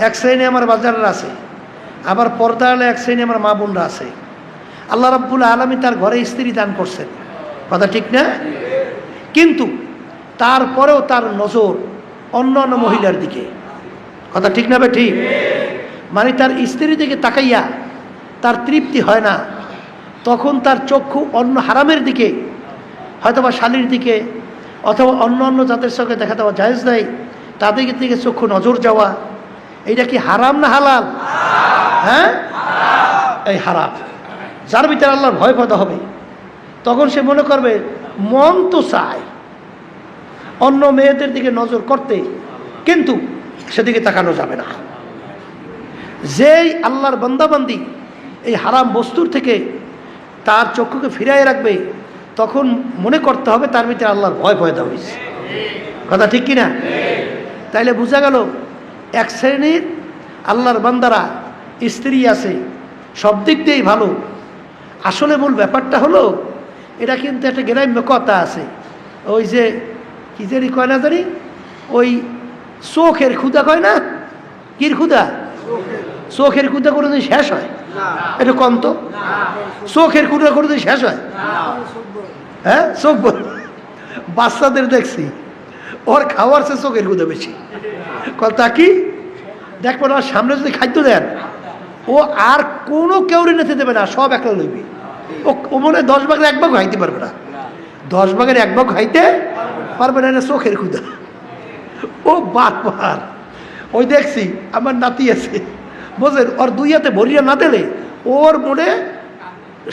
এক শ্রেণী আমার বাজারের আছে, আবার পর্দা আলে এক শ্রেণী আমার মা বোনরা আছে। আল্লাহ রাব্বুল আলামিন তার ঘরে স্ত্রী দান করছেন, কথা ঠিক না? কিন্তু তারপরেও তার নজর অন্য অন্য মহিলার দিকে, কথা ঠিক না? ঠিক। মানে তার স্ত্রীর দিকে তাকাইয়া তার তৃপ্তি হয় না, তখন তার চক্ষু অন্য হারামের দিকে, হয়তোবা শালীর দিকে অথবা অন্য অন্য জাতের সঙ্গে দেখা দেওয়া জায়েজ নাই, তাদের দিকে চক্ষু নজর যাওয়া, এইটা কি হারাম না হালাল? হ্যাঁ, এই হারাম। যার ভিতরে আল্লাহর ভয় পয়দা হবে, তখন সে মনে করবে মন তো চায় অন্য মেয়েদের দিকে নজর করতে, কিন্তু সেদিকে তাকানো যাবে না। যেই আল্লাহর বান্দাবান্দি এই হারাম বস্তুর থেকে তার চক্ষুকে ফিরাই রাখবে, তখন মনে করতে হবে তার ভিতরে আল্লাহর ভয় পয়দা হয়েছে, কথা ঠিক কিনা? তাইলে বোঝা গেল এক শ্রেণীর আল্লাহর বান্দারা স্ত্রী আছে, সব দিক দিয়েই ভালো। আসলে মূল ব্যাপারটা হলো, এটা কিন্তু একটা গ্রাম্য কথা আছে, ওই যে কি জানি কয় না জানি, ওই চোখের ক্ষুধা কয় না, কির ক্ষুধা? চোখের ক্ষুধা কোনোদিন শেষ হয়? এটা কম তো, চোখের ক্ষুধা কোনোদিন শেষ হয়? হ্যাঁ, চোখ বল। বাচ্চাদের দেখছি ওর খাওয়ার চেয়ে চোখের ক্ষুধা বেশি, কথা কি দেখবেন, ওর সামনে যদি খাদ্য দেন, ও আর কোনো কেউরে নিতে দেবে না, সব একলা লইবে। ও মনে হয় 10 ভাগের 1 ভাগ খাইতে পারবে না, 10 ভাগের 1 ভাগ খাইতে পারবে না, এটা চোখের ক্ষুধা। ও বারবার ওই দেখছি আমার নাতি আছে, বোঝেন, ওর 2 হাতে ভরিয়া না দিলে ওর মনে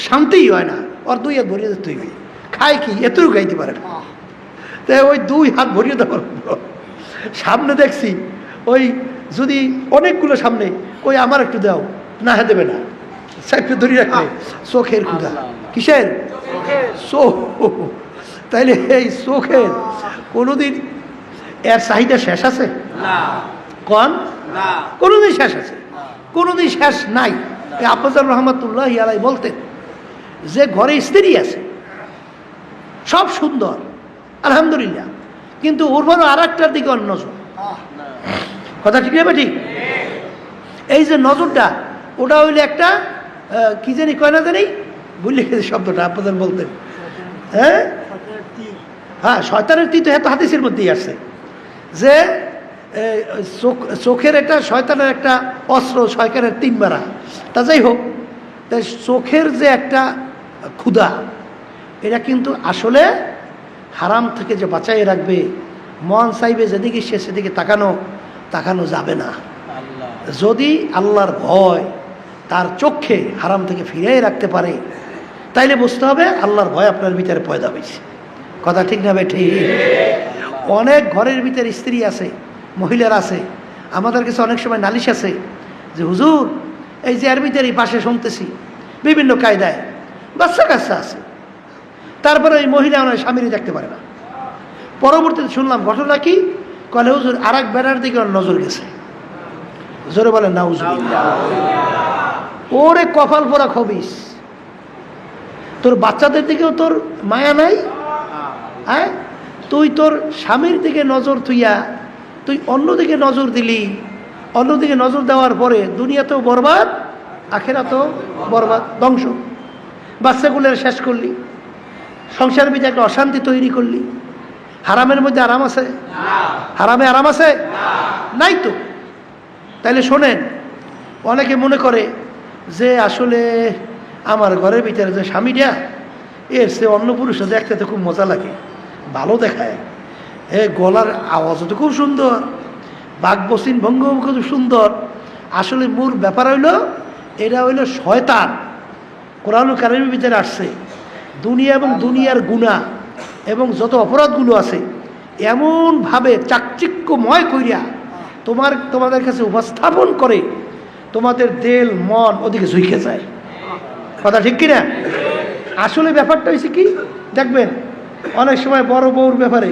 শান্তিই হয় না, ওর 2 হাত ভরিয়ে দিতে হইবে। খায় কি, এতটুকু খাইতে পারে না, তাই ওই 2 হাত ভরিয়ে দেওয়ার সামনে দেখছি, ওই যদি অনেকগুলো সামনে, ওই আমার একটু দাও, না হ্যাঁ দেবে না, সাইডে ধরিয়ে রাখবে। চোখের ক্ষুধা, কিসের? চোখ। তাইলে এই চোখের কোনোদিন এর চাহিদা শেষ আছে? কোন কোনোদিন শেষ আছে? কোনোদিন শেষ নাই। আব্বাজার রহমাতুল্লাহ আলাই বলতেন যে ঘরে স্ত্রী আছে, সব সুন্দর আলহামদুলিল্লাহ, কিন্তু ওর বড় আর একটার দিকে অন্য নজর, কথা ঠিক নেবে ঠিক? এই যে নজরটা, ওটা হইলে একটা কি জানি কয় না জানি, বুঝলি শব্দটা আব্বাজান বলতেন, হ্যাঁ হ্যাঁ, শয়তানের তীর তো এত হাদিসের মধ্যেই আসছে যে চোখের একটা শয়তানের একটা অস্ত্র, শয়তানের 3 মারা। তা যাই হোক, তাই চোখের যে একটা ক্ষুধা, এটা কিন্তু আসলে হারাম থেকে যে বাঁচাই রাখবে, মন চাইবে যেদিকে সে সেদিকে তাকানো যাবে না। যদি আল্লাহর ভয় তার চোখে হারাম থেকে ফিরিয়ে রাখতে পারে, তাইলে বুঝতে হবে আল্লাহর ভয় আপনার ভিতরে পয়দা হয়েছে, কথা ঠিক না? ঠিক। অনেক ঘরের ভিতরে স্ত্রী আছে, মহিলার আছে, আমাদের কাছে অনেক সময় নালিশ আছে যে হুজুর, এই যে এর ভিতরে পাশে শুনতেছি বিভিন্ন কায়দায় বাচ্চা কাচ্চা আছে, তারপরে ওই মহিলা ওনার স্বামীরই দেখতে পারে না। পরবর্তীতে শুনলাম ঘটনা কি, কলে হুজুর আর এক বেড়ার দিকে ওর নজর গেছে। জোরে বলেন নাউজুবিল্লাহ। ওরে কপাল পোড়া খবিস, তোর বাচ্চাদের দিকেও তোর মায়া নাই? হ্যাঁ, তুই তোর স্বামীর দিকে নজর থুইয়া তুই অন্যদিকে নজর দিলি, অন্যদিকে নজর দেওয়ার পরে দুনিয়াতেও বরবাদ, আখেরাতেও বরবাদ, ধ্বংস। বাচ্চাগুলোর শেষ করলি, সংসারের মধ্যে একটা অশান্তি তৈরি করলি। হারামের মধ্যে আরাম আছে? হারামে আরাম আছে? নাই তো। তাইলে শোনেন, অনেকে মনে করে যে আসলে আমার ঘরের ভিতরে যে স্বামীটা, এর সে অন্য পুরুষরা দেখতে তো খুব মজা লাগে, ভালো দেখায়, গলার আওয়াজও তো খুব সুন্দর, বাকবসিন ভঙ্গ খুব সুন্দর। আসলে মূল ব্যাপার হইল, এরা হইল শয়তান। কোরআনুল কারীমের ভিতরে আসছে, দুনিয়া এবং দুনিয়ার গুনাহ এবং যত অপরাধগুলো আছে এমনভাবে চাকচিক্যময় করিয়া তোমাদের কাছে উপস্থাপন করে, তোমাদের দেল মন ওদিকে ঝুঁকে যায়। কথা ঠিক কিনা? আসলে ব্যাপারটা হয়েছে কি, দেখবেন অনেক সময় বড় বউর ব্যাপারে,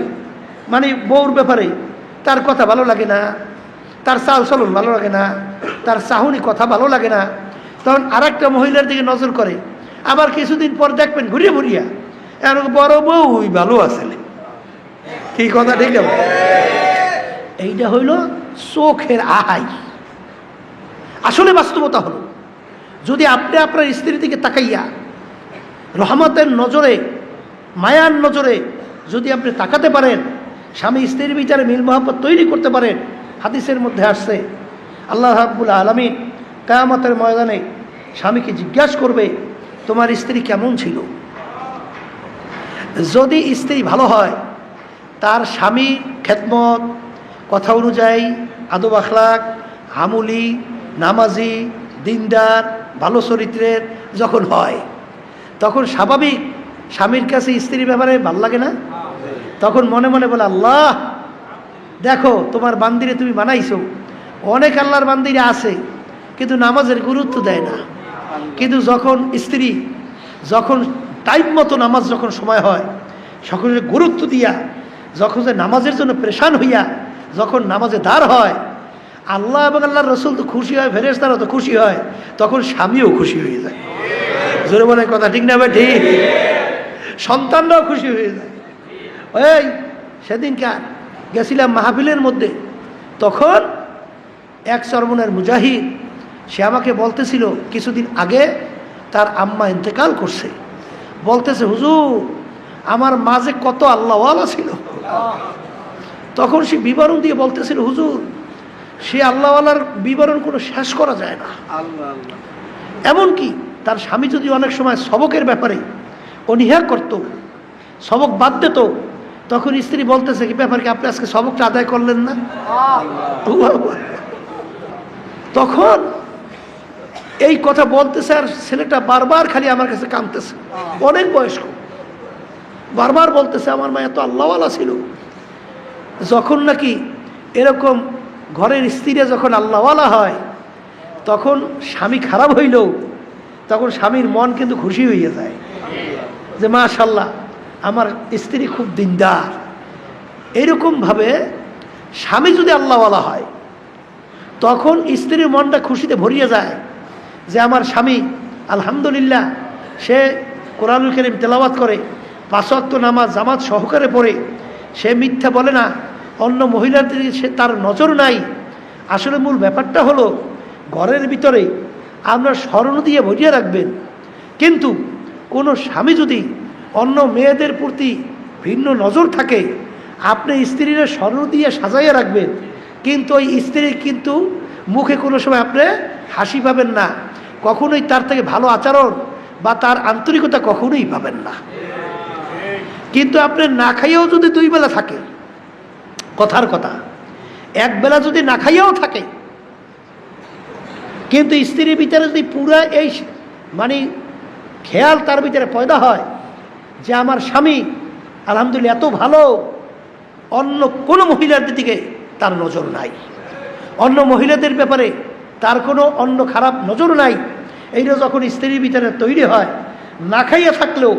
মানে বউর ব্যাপারে তার কথা ভালো লাগে না, তার চাল চলন ভালো লাগে না, তার চাহনি কথা ভালো লাগে না, তখন আর একটা মহিলার দিকে নজর করে। আবার কিছুদিন পর দেখবেন ঘুরিয়ে ঘুরিয়া এর বড় বউ ভালো আসলে। কি কথা ঠিক আছে? এইটা হইল চোখের আহাই। আসলে বাস্তবতা হলো, যদি আপনি আপনার স্ত্রীর দিকে তাকাইয়া রহমতের নজরে, মায়ার নজরে যদি আপনি তাকাতে পারেন, স্বামী স্ত্রীর বিচারে মিল মহব্বত তৈরি করতে পারেন, হাদিসের মধ্যে আসছে আল্লাহ রাব্বুল আলামিন কিয়ামতের ময়দানে স্বামীকে জিজ্ঞাসা করবে, তোমার স্ত্রী কেমন ছিল? যদি স্ত্রী ভালো হয়, তার স্বামী খেদমত, কথা অনুযায়ী, আদব আখলাক, আমুলি, নামাজি, দিনদার, ভালো চরিত্রের যখন হয়, তখন স্বাভাবিক স্বামীর কাছে স্ত্রীর ব্যাপারে ভালো লাগে না? তখন মনে মনে বলে, আল্লাহ দেখো তোমার বান্দিরে তুমি বানাইছো। অনেক আল্লাহর বান্দিরে আছে কিন্তু নামাজের গুরুত্ব দেয় না। কিন্তু যখন স্ত্রী যখন টাইম মতো নামাজ যখন সময় হয়, সকলের গুরুত্ব দিয়া, যখন যে নামাজের জন্য প্রেশান হইয়া যখন নামাজে দাঁড় হয়, আল্লাহ এবং আল্লাহর রসুল তো খুশি হয়, ফেরেশতারা তো খুশি হয়, তখন স্বামীও খুশি হয়ে যায়। জোরে বলে কথা ঠিক না ভাই? ঠিক। সন্তানরাও খুশি হয়ে যায়। ওই সেদিনকার গেছিলাম মাহফিলের মধ্যে, তখন এক চরমনের মুজাহিদ, সে আমাকে বলতেছিল কিছুদিন আগে তার আম্মা ইন্তেকাল করছে। বলতেছে, হুজুর আমার মাঝে কত আল্লাহওয়ালা ছিল। তখন সে বিবরণ দিয়ে বলতেছিল, হুজুর সে আল্লাহওয়ালার বিবরণ কোনো শেষ করা যায় না। এমনকি তার স্বামী যদি অনেক সময় সবকের ব্যাপারে অনীহা করত, সবক বাদ দিত, তখন স্ত্রী বলতেছে, কি ব্যাপার কি আপনি আজকে সবকটা আদায় করলেন না? তখন এই কথা বলতেছে, আর ছেলেটা বারবার খালি আমার কাছে কাঁদতেছে, অনেক বয়স্ক, বারবার বলতেছে আমার মা এত আল্লাহওয়ালা ছিল। যখন নাকি এরকম ঘরের স্ত্রীরা যখন আল্লাহওয়ালা হয়, তখন স্বামী খারাপ হইলেও তখন স্বামীর মন কিন্তু খুশি হয়ে যায় যে মাশাআল্লাহ আমার স্ত্রী খুব দিনদার। এইরকমভাবে স্বামী যদি আল্লাহওয়ালা হয়, তখন স্ত্রীর মনটা খুশিতে ভরিয়ে যায় যে আমার স্বামী আলহামদুলিল্লাহ, সে কোরআনুল কারীম তেলাওয়াত করে, 5 ওয়াক্ত নামাজ জামাত সহকারে পড়ে, সে মিথ্যা বলে না, অন্য মহিলাদের সে তার নজর নাই। আসলে মূল ব্যাপারটা হলো, ঘরের ভিতরে আমরা স্মরণ দিয়ে ভরিয়ে রাখবেন, কিন্তু কোনো স্বামী যদি অন্য মেয়েদের প্রতি ভিন্ন নজর থাকে, আপনি স্ত্রীরা স্মরণ দিয়ে সাজাইয়া রাখবেন, কিন্তু ওই স্ত্রীর কিন্তু মুখে কোনো সময় আপনি হাসি পাবেন না, কখনোই তার থেকে ভালো আচরণ বা তার আন্তরিকতা কখনোই পাবেন না। কিন্তু আপনি না খাইয়েও যদি 2 বেলা থাকে, কথার কথা 1 বেলা যদি না খাইয়েও থাকে, কিন্তু স্ত্রীর ভিতরে যদি পুরা এই মানে খেয়াল তার ভিতরে পয়দা হয় যে আমার স্বামী আলহামদুলিল্লাহ এত ভালো, অন্য কোনো মহিলাদের দিকে তার নজর নাই, অন্য মহিলাদের ব্যাপারে তার কোনো অন্য খারাপ নজর নাই, এইটা যখন স্ত্রীর ভিতরে তৈরি হয়, না খাইয়ে থাকলেও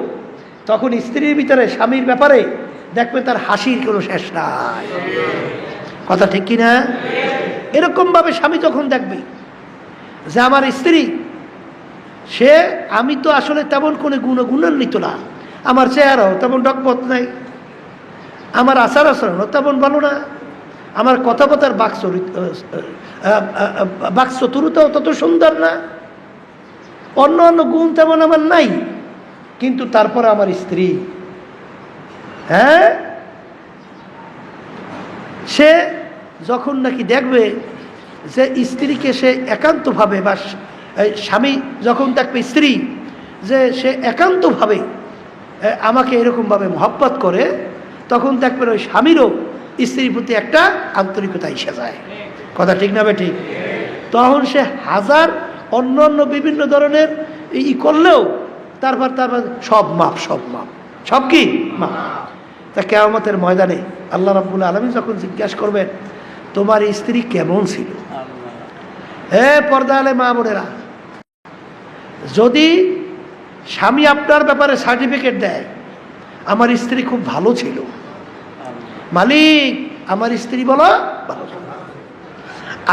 তখন স্ত্রীর ভিতরে স্বামীর ব্যাপারে দেখবে তার হাসির কোনো শেষ নাই। কথা ঠিক কিনা? এরকমভাবে স্বামী যখন দেখবে যে আমার স্ত্রী, সে আমি তো আসলে তেমন কোনো গুণান্বিত না, আমার চেহারাও তেমন ডকপথ নাই, আমার আচার আচরণও তেমন ভালো না, আমার কথাবার্তার বাকচতুরতাও তত সুন্দর না, অন্য অন্য গুণ তেমন আমার নাই, কিন্তু তারপরে আমার স্ত্রী হ্যাঁ, সে যখন নাকি দেখবে যে স্ত্রীকে সে একান্তভাবে বা স্বামী যখন দেখবে স্ত্রী যে সে একান্তভাবে আমাকে এরকমভাবে মহব্বত করে, তখন দেখবেন ওই স্বামীরও স্ত্রীর প্রতি একটা আন্তরিকতা এসে যায়। কথা ঠিক না ঠিক? তখন সে হাজার অন্য অন্য বিভিন্ন ধরনের করলেও তারপর সব মাপ, সব মাপ, সব কি মাপ। তা কিয়ামতের ময়দানে আল্লাহ রাব্বুল আলামিন যখন জিজ্ঞাসা করবেন তোমার স্ত্রী কেমন ছিল, হে পর্দা আলে মা বোনেরা, যদি স্বামী আপনার ব্যাপারে সার্টিফিকেট দেয় আমার স্ত্রী খুব ভালো ছিল, মালিক আমার স্ত্রী বলো ভালো ছিল,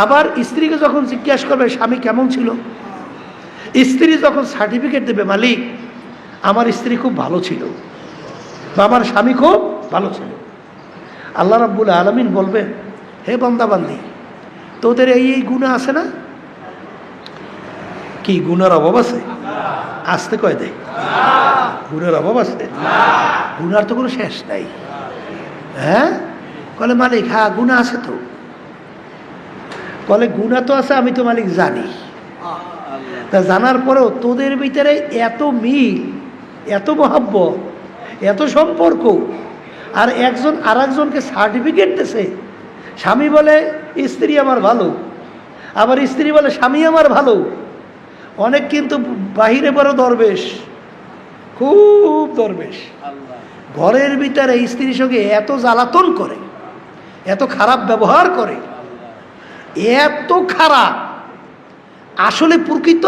আবার স্ত্রীকে যখন জিজ্ঞাসা করবে স্বামী কেমন ছিল, স্ত্রী যখন সার্টিফিকেট দেবে মালিক আমার স্ত্রী খুব ভালো ছিল বা আমার স্বামী খুব ভালো ছিল, আল্লাহ রাব্বুল আলামিন বলবেন হে বান্দা বান্দি, তোদের এই এই গুনাহ আছে না? কি গুনার অভাব আছে? আসতে কয় দেয় গুনার অভাব আছে? গুনার তো কোনো শেষ নাই। হ্যাঁ, বলে মালিক হ্যাঁ গুনাহ আছে তো। বলে গুনাহ তো আছে, আমি তো মালিক জানি। তা জানার পরেও তোদের ভিতরে এত মিল, এত মহব্বত, এত সম্পর্ক, আর একজন আর একজনকে সার্টিফিকেট দিছে। স্বামী বলে স্ত্রী আমার ভালো, আবার স্ত্রী বলে স্বামী আমার ভালো। অনেক কিন্তু বাহিরে বড় দরবেশ, খুব দরবেশ, ঘরের ভিতরে স্ত্রীর সঙ্গে এত জ্বালাতন করে, এত খারাপ ব্যবহার করে, এত খারাপ, আসলে প্রকৃত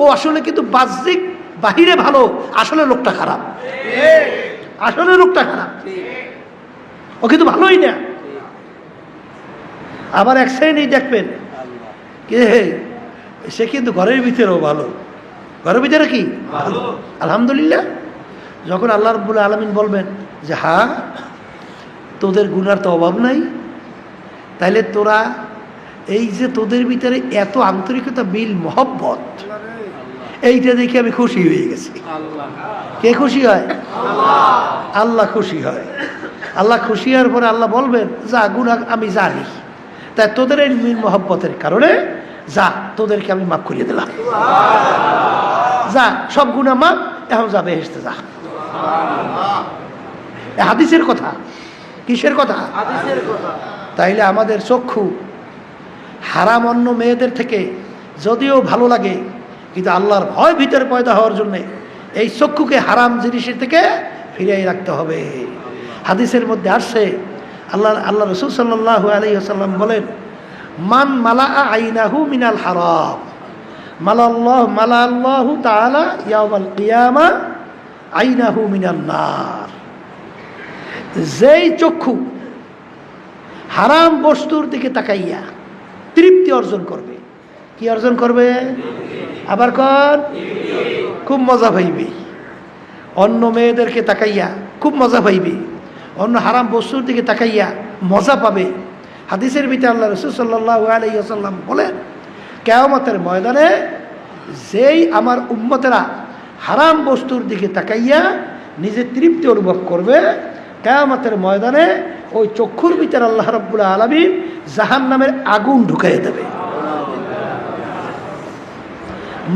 ও আসলে কিন্তু বাহ্যিক বাহিরে ভালো, আসলে লোকটা খারাপ, আসলে লোকটা খারাপ, ও কিন্তু ভালোই না। আবার এক শ্রেণী দেখবেন কে সে কিন্তু ঘরের ভিতরেও ভালো, ঘরের ভিতরে কি ভালো আলহামদুলিল্লাহ। যখন আল্লাহ রাব্বুল আলামিন বলবেন যে হ্যাঁ তোদের গুনার তো অভাব নাই, তাইলে তোরা এই যে তোদের ভিতরে এত আন্তরিকতা, মিল, মহব্বত, এইটা দেখে আমি খুশি হয়ে গেছি। কে খুশি হয়? আল্লাহ খুশি হয়। আল্লাহ খুশি হওয়ার পরে আল্লাহ বলবেন যা গুনাহ আমি জানি, তাই তোদের এই মিল মহব্বতের কারণে যা তোদেরকে আমি মাফ করিয়ে দিলাম, যা সব গুনাহ মাফ, এখন যা বেহেশতে যা। হাদিসের কথা। কিসের কথা? তাইলে আমাদের চক্ষু হারাম অন্য মেয়েদের থেকে যদিও ভালো লাগে, কিন্তু আল্লাহর ভয় ভিতরে পয়দা হওয়ার জন্য এই চক্ষুকে হারাম জিনিসের থেকে ফিরিয়ে রাখতে হবে। হাদিসের মধ্যে আসছে আল্লাহ রাসূল সাল্লাল্লাহু আলাইহি ওয়াসাল্লাম বলেন মান মালা আইনাহু মিনাল হারাম মালাল্লাহু তাআলা ইয়াউমাল কিয়ামা আইনাহু মিনান নার। যেই চক্ষু হারাম বস্তুর দিকে তাকাইয়া তৃপ্তি অর্জন করবে, কি অর্জন করবে? আবার কর, খুব মজা পাইবে। অন্য মেয়েদেরকে তাকাইয়া খুব মজা পাইবে, অন্য হারাম বস্তুর দিকে তাকাইয়া মজা পাবে। হাদিসের ভিতরে আল্লাহ রাসূল সাল্লাল্লাহু আলাইহি ওয়াসাল্লাম বলেন কিয়ামতের ময়দানে যেই আমার উম্মতেরা হারাম বস্তুর দিকে তাকাইয়া নিজে তৃপ্তি অনুভব করবে, কিয়ামতের ময়দানে ওই চক্ষুর ভিতরে আল্লাহ রাব্বুল আলামিন জাহান্নামের আগুন ঢুকাইয়ে দেবে।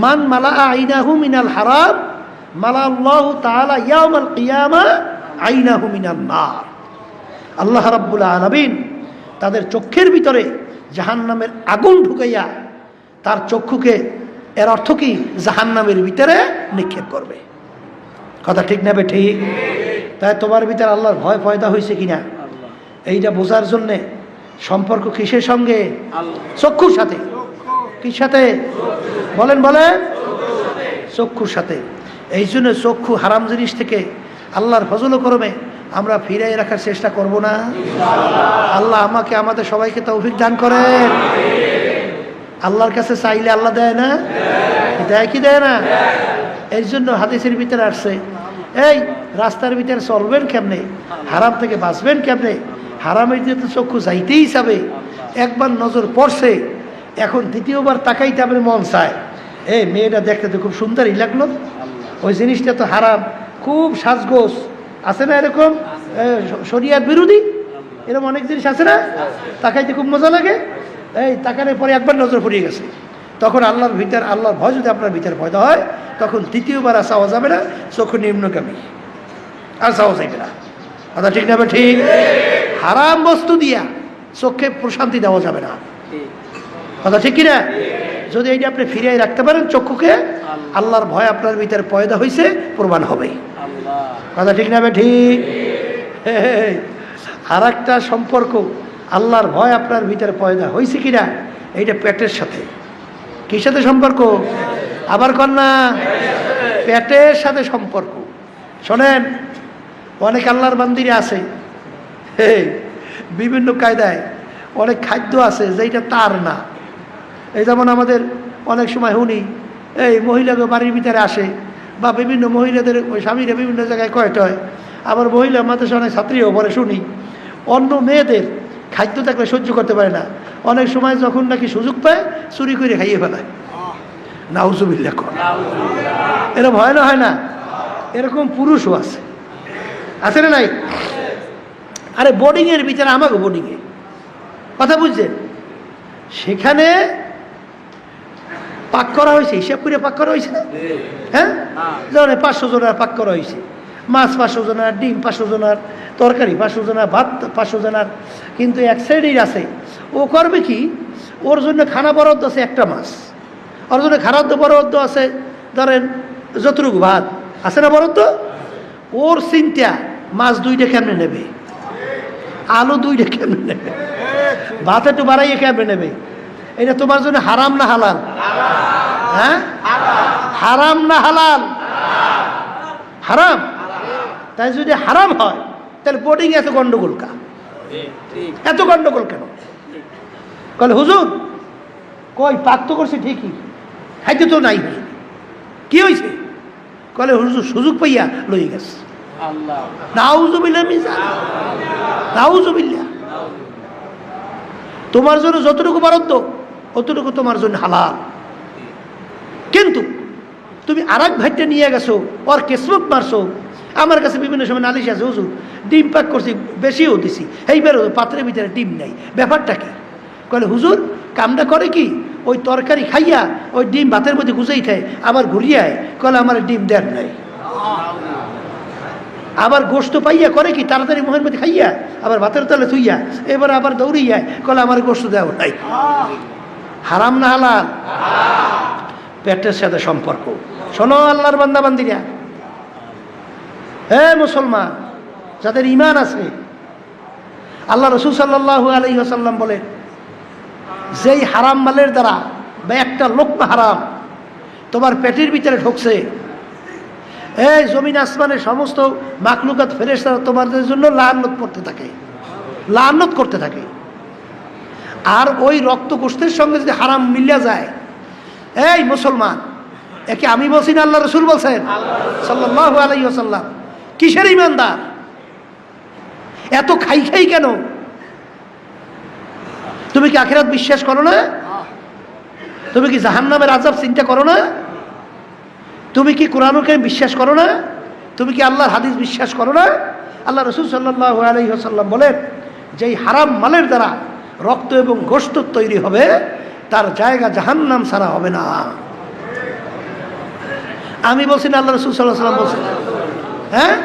মান মালা আইনাহু মিনাল হারাম মালাল্লাহু তাআলা ইয়াউমাল কিয়ামা আইনাহু মিনান নার। আল্লাহ রাব্বুল আলামিন তাদের চক্ষের ভিতরে জাহান্নামের আগুন ঢুকাইয়া তার চক্ষুকে, এর অর্থ কি, জাহান্নামের ভিতরে নিক্ষেপ করবে। কথা ঠিক না ঠিক? তাই তোমার ভিতরে আল্লাহর ভয় পয়দা হয়েছে কিনা এইটা বোঝার জন্যে সম্পর্ক কিসের সঙ্গে? চক্ষুর সাথে। কি সাথে? বলেন বলেন, চক্ষুর সাথে। এই জন্য চক্ষু হারাম জিনিস থেকে আল্লাহর ফজল করবে আমরা ফিরিয়ে রাখার চেষ্টা করব না? আল্লাহ আমাকে আমাদের সবাইকে তৌফিক দান করেন। আল্লাহর কাছে চাইলে আল্লাহ দেয় না? দেয় কি দেয় না? এই জন্য হাদিসের ভিতরে আসছে এই রাস্তার ভিতরে চলবেন কেমনে, হারাম থেকে বাঁচবেন কেমনে, হারামের দিয়ে তো চক্ষু যাইতেই যাবে, একবার নজর পড়ছে এখন দ্বিতীয়বার তাকাইতে আপনার মন চায়, এই মেয়েটা দেখতে তো খুব সুন্দরই লাগলো, ওই জিনিসটা তো হারাম, খুব সাজগোজ আছে না এরকম, শরিয়াত বিরোধী, এরকম অনেক জিনিস আছে না, তাকাইতে খুব মজা লাগে। এই তাকানোর পরে একবার নজর পড়িয়ে গেছে, তখন আল্লাহর ভয় যদি আপনার ভিতরে পয়দা হয়, তখন দ্বিতীয়বার আর চাওয়া যাবে না, চোখ নিম্নগামী, আর চাওয়া যাবে না। কথা ঠিক না? ঠিক। হারাম বস্তু দিয়া চোখে প্রশান্তি দেওয়া যাবে না। কথা ঠিক কিনা? যদি এইটা আপনি ফিরিয়ে রাখতে পারেন চক্ষুকে, আল্লাহর ভয় আপনার ভিতরে পয়দা হয়েছে প্রমাণ হবে। কথা ঠিক না? ঠিক। আর একটা সম্পর্ক, আল্লাহর ভয় আপনার ভিতরে পয়দা হয়েছে কিনা, এইটা পেটের সাথে। কির সাথে সম্পর্ক? আবার কন্যা, পেটের সাথে সম্পর্ক। শোনেন, অনেক আল্লাহর বান্দিরে আছে বিভিন্ন কায়দায় অনেক খাদ্য আছে যেটা তার না। এই যেমন আমাদের অনেক সময় শুনি, এই মহিলাকে বাড়ির ভিতরে আসে, বা বিভিন্ন মহিলাদের ওই স্বামীরা বিভিন্ন জায়গায় কয়টা হয়, আবার মহিলা আমাদের অনেক ছাত্রীও পরে শুনি অন্য মেয়েদের খাদ্য থাকলে সহ্য করতে পারে না, অনেক সময় যখন নাকি সুযোগ পায় চুরি করে খাইয়ে ফেলায়। নাউজুবিল্লাহ। এরকম হয় না? হয় না? এরকম পুরুষও আছে, আছে না নাই? আরে বোর্ডিংয়ের ভিতরে, আমাকে বোর্ডিংয়ে কথা বুঝছেন, সেখানে পাক করা হয়েছে, হিসাব করে পাক করা হয়েছে না? হ্যাঁ, যেমন 500 জনের পাক করা হয়েছে, মাছ 500 জনের, ডিম 500 জনের, তরকারি 500 জনের, ভাত 500 জনের। কিন্তু এক সাইডেই আছে, ও করবে কি, ওর জন্য খানা বরাদ্দ আছে একটা মাছ, ওর জন্য খাদ্য বরাদ্দ আছে ধরেন যতটুকু ভাত আছে না বরাদ্দ, ওর চিন্তা মাছ 2টা কেমনে নেবে, আলু 2টা কেমনে নেবে, ভাত একটু বাড়াইয়ে কেমনে নেবে। এটা তোমার জন্য হারাম না হালাল? হ্যাঁ, হারাম না হালাল? হারাম। তাই যদি হারাম হয় তাহলে বোর্ডিং এত গন্ডগোল কা, এত গন্ডগোল কেন? কল হুজুর কই পাক তো করছে ঠিকই, খাইতে তো নাই, কি হয়েছে? কলে হুজুর সুযোগ পাইয়া লই গেছে। নাউজুবিল্লাহ মিজান, নাউজুবিল্লাহ। তোমার জন্য যতটুকু বরাদ্দ অতটুকু তোমার জন্য হালাল, কিন্তু তুমি আর এক ভাইটা নিয়ে গেছো, ওর কেসমত মারছো। আমার কাছে বিভিন্ন সময় নালিশ আছে, হুজুর ডিম পাক করছি, বেশিও দিছি, এইবার পাত্রের ভিতরে ডিম নাই, ব্যাপারটা কি? কলে হুজুর কামটা করে কি, ওই তরকারি খাইয়া ওই ডিম ভাতের মধ্যে গুছাই খায়, আবার ঘুরিয়ায় কলে আমার ডিম দেন নাই। আবার গোস্ত পাইয়া করে কি, তাড়াতাড়ি মুখের মধ্যে খাইয়া আবার ভাতের তলে থুইয়া এবার আবার দৌড়িয়া কলে আমার গোস্ত দেওয়া নাই। হারাম না হালাল? পেটের সাথে সম্পর্ক। শোনো আল্লাহর বান্দা বান্দিরা, হে মুসলমান যাদের ঈমান আছে, আল্লাহ রাসূল সাল্লাল্লাহু আলাইহি ওয়াসাল্লাম বলেন, যেই হারাম মালের দ্বারা বা একটা লোকমা হারাম তোমার পেটের ভিতরে ঢুকছে, এই জমিন আসমানের সমস্ত মাখলুকাত ফেরেশতারা তোমাদের জন্য লাআনত করতে থাকে, লাআনত করতে থাকে। আর ওই রক্ত গোশতের সঙ্গে যদি হারাম মিলিয়া যায়, এই মুসলমান, একে আমি বলছি না, আল্লাহ রাসূল বলছেন সাল্লাল্লাহু আলাইহি ওয়াসাল্লাম, কিসের ইমানদার? এত খাই খাই কেন? তুমি কি আখিরাত বিশ্বাস করো না? তুমি কি জাহান্নামের আযাব চিন্তা করো না? তুমি কি কোরআনুল কারীম বিশ্বাস করো না? তুমি কি আল্লাহর হাদিস বিশ্বাস করো না? আল্লাহ রাসূল সাল্লাল্লাহু আলাইহি ওয়াসাল্লাম বলেন, যেই হারাম মালের দ্বারা রক্ত এবং গোশত তৈরি হবে তার জায়গা জাহান্নাম ছাড়া হবে না। আমি বলছি না, আল্লাহ রাসূল সাল্লাল্লাহু আলাইহি ওয়াসাল্লাম বলছেন। হ্যাঁ,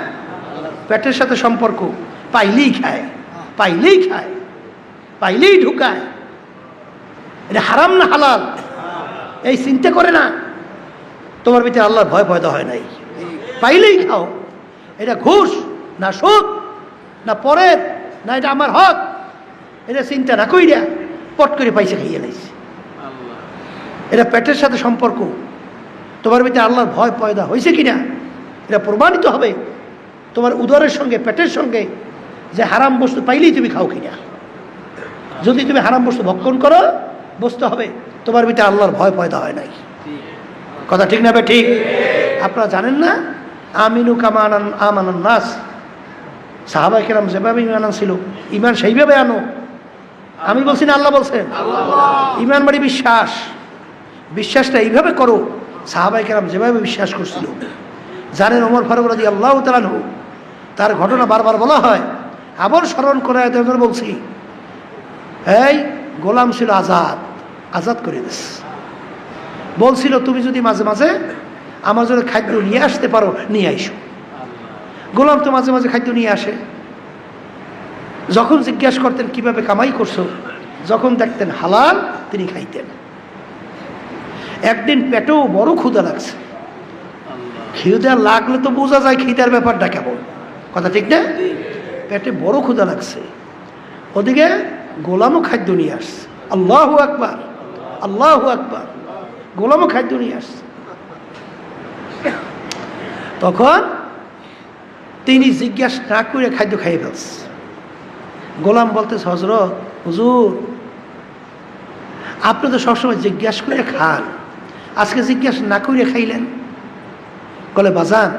পেটের সাথে সম্পর্ক, পাইলেই খায়, পাইলেই খায়, পাইলেই ঢুকায়। এটা হারাম না হালাল এই চিন্তা করে না, তোমার ভিতরে আল্লাহর ভয় পয়দা হয় নাই, পাইলেই খাও। এটা ঘুষ না সুদ না পরের না এটা আমার হক, এটা চিন্তা না কইরা পট করে পাইছে খাইয়ে লাইছে। এটা পেটের সাথে সম্পর্ক, তোমার ভিতরে আল্লাহর ভয় পয়দা হয়েছে কিনা এটা প্রমাণিত হবে তোমার উদরের সঙ্গে, পেটের সঙ্গে, যে হারাম বস্তু পাইলেই তুমি খাও কিনা। যদি তুমি হারাম বস্তু ভক্ষণ করো, বুঝতে হবে তোমার ভিতরে আল্লাহর ভয় পয়দা হয় নাই। কথা ঠিক না? ঠিক। আপনারা জানেন না, আমিনু কামা আমানান নাস, সাহাবায়ে কেরাম যেভাবে ঈমান আনছিল, ঈমান সেইভাবে আনো। আমি বলছি না, আল্লাহ বলছেন। ঈমান মানে বিশ্বাস, বিশ্বাসটা এইভাবে করো সাহাবায়ে কেরাম যেভাবে বিশ্বাস করছিল। জানেন ওমর ফারুক রাদিয়াল্লাহু তাআলা আনহু তার ঘটনা বারবার বলা হয়, আবার স্মরণ করে বলছি। এই গোলাম ছিল আজাদ, আজাদ করে দিস। বলছিল তুমি যদি মাঝে মাঝে আমার জন্য খাদ্য নিয়ে আসতে পারো নিয়ে আইসো। গোলাম তো মাঝে মাঝে খাদ্য নিয়ে আসে। যখন জিজ্ঞাসা করতেন কিভাবে কামাই করছো, যখন দেখতেন হালাল তিনি খাইতেন। একদিন পেটেও বড় ক্ষুধা লাগছে। খিদা লাগলে তো বোঝা যায় খিদার ব্যাপারটা কেমন, কথা ঠিক না? পেটে বড় ক্ষুধা লাগছে, ওদিকে গোলামও খাদ্য নিয়ে আসছে। আল্লাহু আকবার, আল্লাহু আকবার, গোলামও খাদ্য নিয়ে আসছে। তখন তিনি জিজ্ঞাসা না করে খাদ্য খাইয়ে ফেলছে। গোলাম বলতেছে, হযরত, হুজুর, আপনি তো সবসময় জিজ্ঞাসা করে খান, আজকে জিজ্ঞাসা না করে খাইলেন। বলে, বাজান,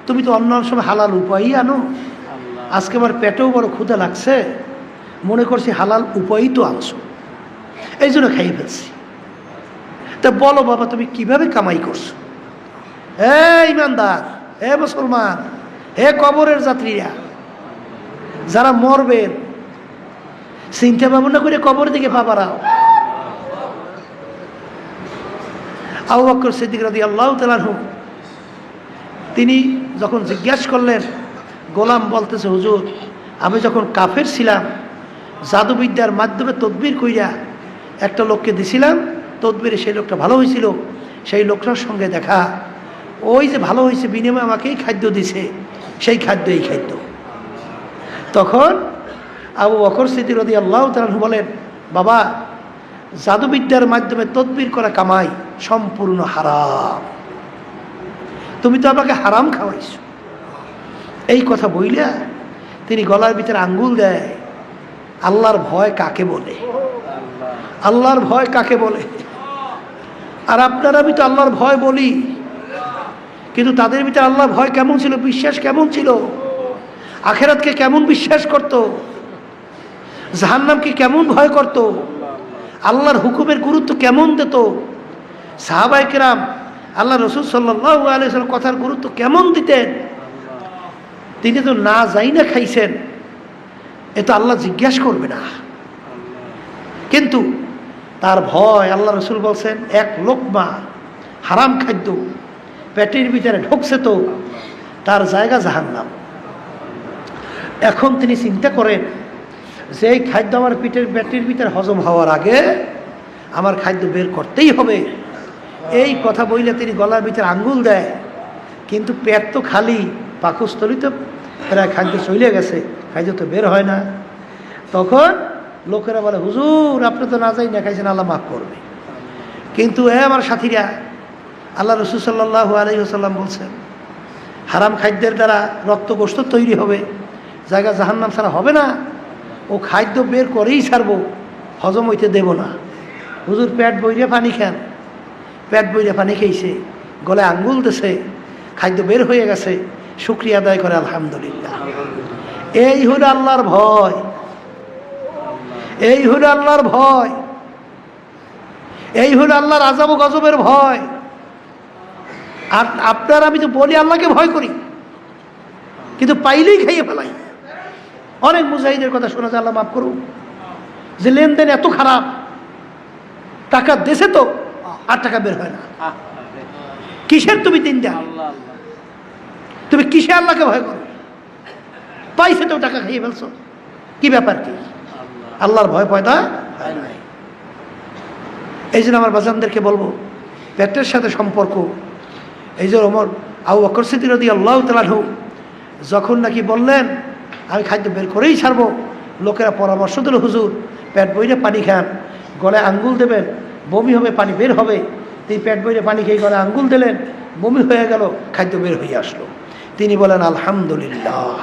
তুমি তো অন্য সময় হালাল উপায়ই আনো, আজকে আমার পেটেও বড় ক্ষুধা লাগছে, মনে করছি হালাল উপায়ই তো আনছো, এই জন্য খাইয়ে ফেলছি। তা বলো বাবা, তুমি কিভাবে কামাই করছো? হে ইমানদার, হে মুসলমান, হে কবরের যাত্রীরা, যারা মরবেন, চিন্তা ভাবনা করে কবর দিকে পা বাড়াও। আবু বকর সিদ্দিক রাদিয়াল্লাহু তাআলা আনহু তিনি যখন জিজ্ঞাসা করলেন, গোলাম বলতেছে, হুজুর, আমি যখন কাফের ছিলাম, জাদুবিদ্যার মাধ্যমে তদবির কইরা একটা লোককে দিছিলাম, তদবিরে সেই লোকটা ভালো হয়েছিল, সেই লোকটার সঙ্গে দেখা, ওই যে ভালো হয়েছে বিনিময়ে আমাকেই খাদ্য দিছে, সেই খাদ্য এই খাদ্য। তখন আবু বকর সিদ্দিক রাদিয়াল্লাহু তাআলা আনহু বলেন, বাবা, জাদুবিদ্যার মাধ্যমে তদবির করা কামাই সম্পূর্ণ হারাম, তুমি তো আমাকে হারাম খাওয়াইছো। এই কথা বইলা তিনি গলার ভিতরে আঙ্গুল দেয়। আল্লাহর ভয় কাকে বলে? আল্লাহর ভয় কাকে বলে? আর আপনারা আমি তো আল্লাহর ভয় বলি, কিন্তু তাদের ভিতরে আল্লাহর ভয় কেমন ছিল, বিশ্বাস কেমন ছিল, আখেরাতকে কেমন বিশ্বাস করত, জাহান্নামকে কেমন ভয় করত, আল্লাহর হুকুমের গুরুত্ব কেমন দিত, সাহাবায়ে কেরাম আল্লাহ রসুল সাল্লাল্লাহু আলাইহি ওয়াসাল্লাম কথার গুরুত্ব কেমন দিতেন। তিনি তো না যাই না খাইছেন, এ তো আল্লাহ জিজ্ঞাসা করবে না, কিন্তু তার ভয়, আল্লাহ রসুল বলছেন, এক লোকমা হারাম খাদ্য পেটের ভিতরে ঢুকছে তো তার জায়গা জাহান্নাম। এখন তিনি চিন্তা করেন যে এই খাদ্য আমার পেটের ভিতরে হজম হওয়ার আগে আমার খাদ্য বের করতেই হবে। এই কথা বইলে তিনি গলার ভিতরে আঙ্গুল দেয়, কিন্তু পেট তো খালি, পাকস্থলিতে প্রায় খাদ্য চলে গেছে, খাদ্য তো বের হয় না। তখন লোকেরা বলে, হুজুর, আপনি তো না যাই না খাইছেন, আল্লাহ মাফ করবে। কিন্তু আমার সাথীরা, আল্লাহ রসুল সাল্লাল্লাহু আলাইহি ওয়াসাল্লাম বলছেন, হারাম খাদ্যের দ্বারা রক্তগোস্ত তৈরি হবে, জায়গা জাহান্নাম ছাড়া হবে না, ও খাদ্য বের করেই ছাড়বো, হজম হইতে দেব না। হুজুর পেট বইরে পানি খান, পেট বইরে পানি খেয়েছে, গলায় আঙ্গুল দিছে, খাদ্য বের হয়ে গেছে, শুকরিয়া আদায় করে আলহামদুলিল্লাহ। এই হলো আল্লাহর ভয়, এই হলো আল্লাহর ভয়, এই হলো আল্লাহর আযাব ও গজবের ভয়। আর আপনার আমি তো বলি আল্লাহকে ভয় করি, কিন্তু পাইলেই খাইয়ে ফেলাই। অনেক মুজাহিদের কথা শোনা যায়, আল্লাহ মাফ করুক, যে লেনদেন এত খারাপ, টাকা দেশে তো আর টাকা বের হয় না। কিসের তুমি দিনদার? তুমি কিসে আল্লাহকে ভয় করো? পাইছে তো টাকা খাইয়ে ফেলছো, কি ব্যাপার কি? আল্লাহর ভয় পয়দা হয় নাই। এই জন্য আমার বাজানদেরকে বলবো, পেটের সাথে সম্পর্ক। এই যে আবু বকর সিদ্দিক রাদিয়াল্লাহু তাআলা আনহু যখন নাকি বললেন আমি খাদ্য বের করেই ছাড়বো, লোকেরা পরামর্শ দিল, হুজুর পেট বইরে পানি খান, গলায় আঙ্গুল দেবেন, বমি হবে, পানি বের হবে। তিনি পেট বইরে পানি খেয়ে গলায় আঙ্গুল দিলেন, বমি হয়ে গেল, খাদ্য বের হয়ে আসলো। তিনি বলেন, আলহামদুলিল্লাহ,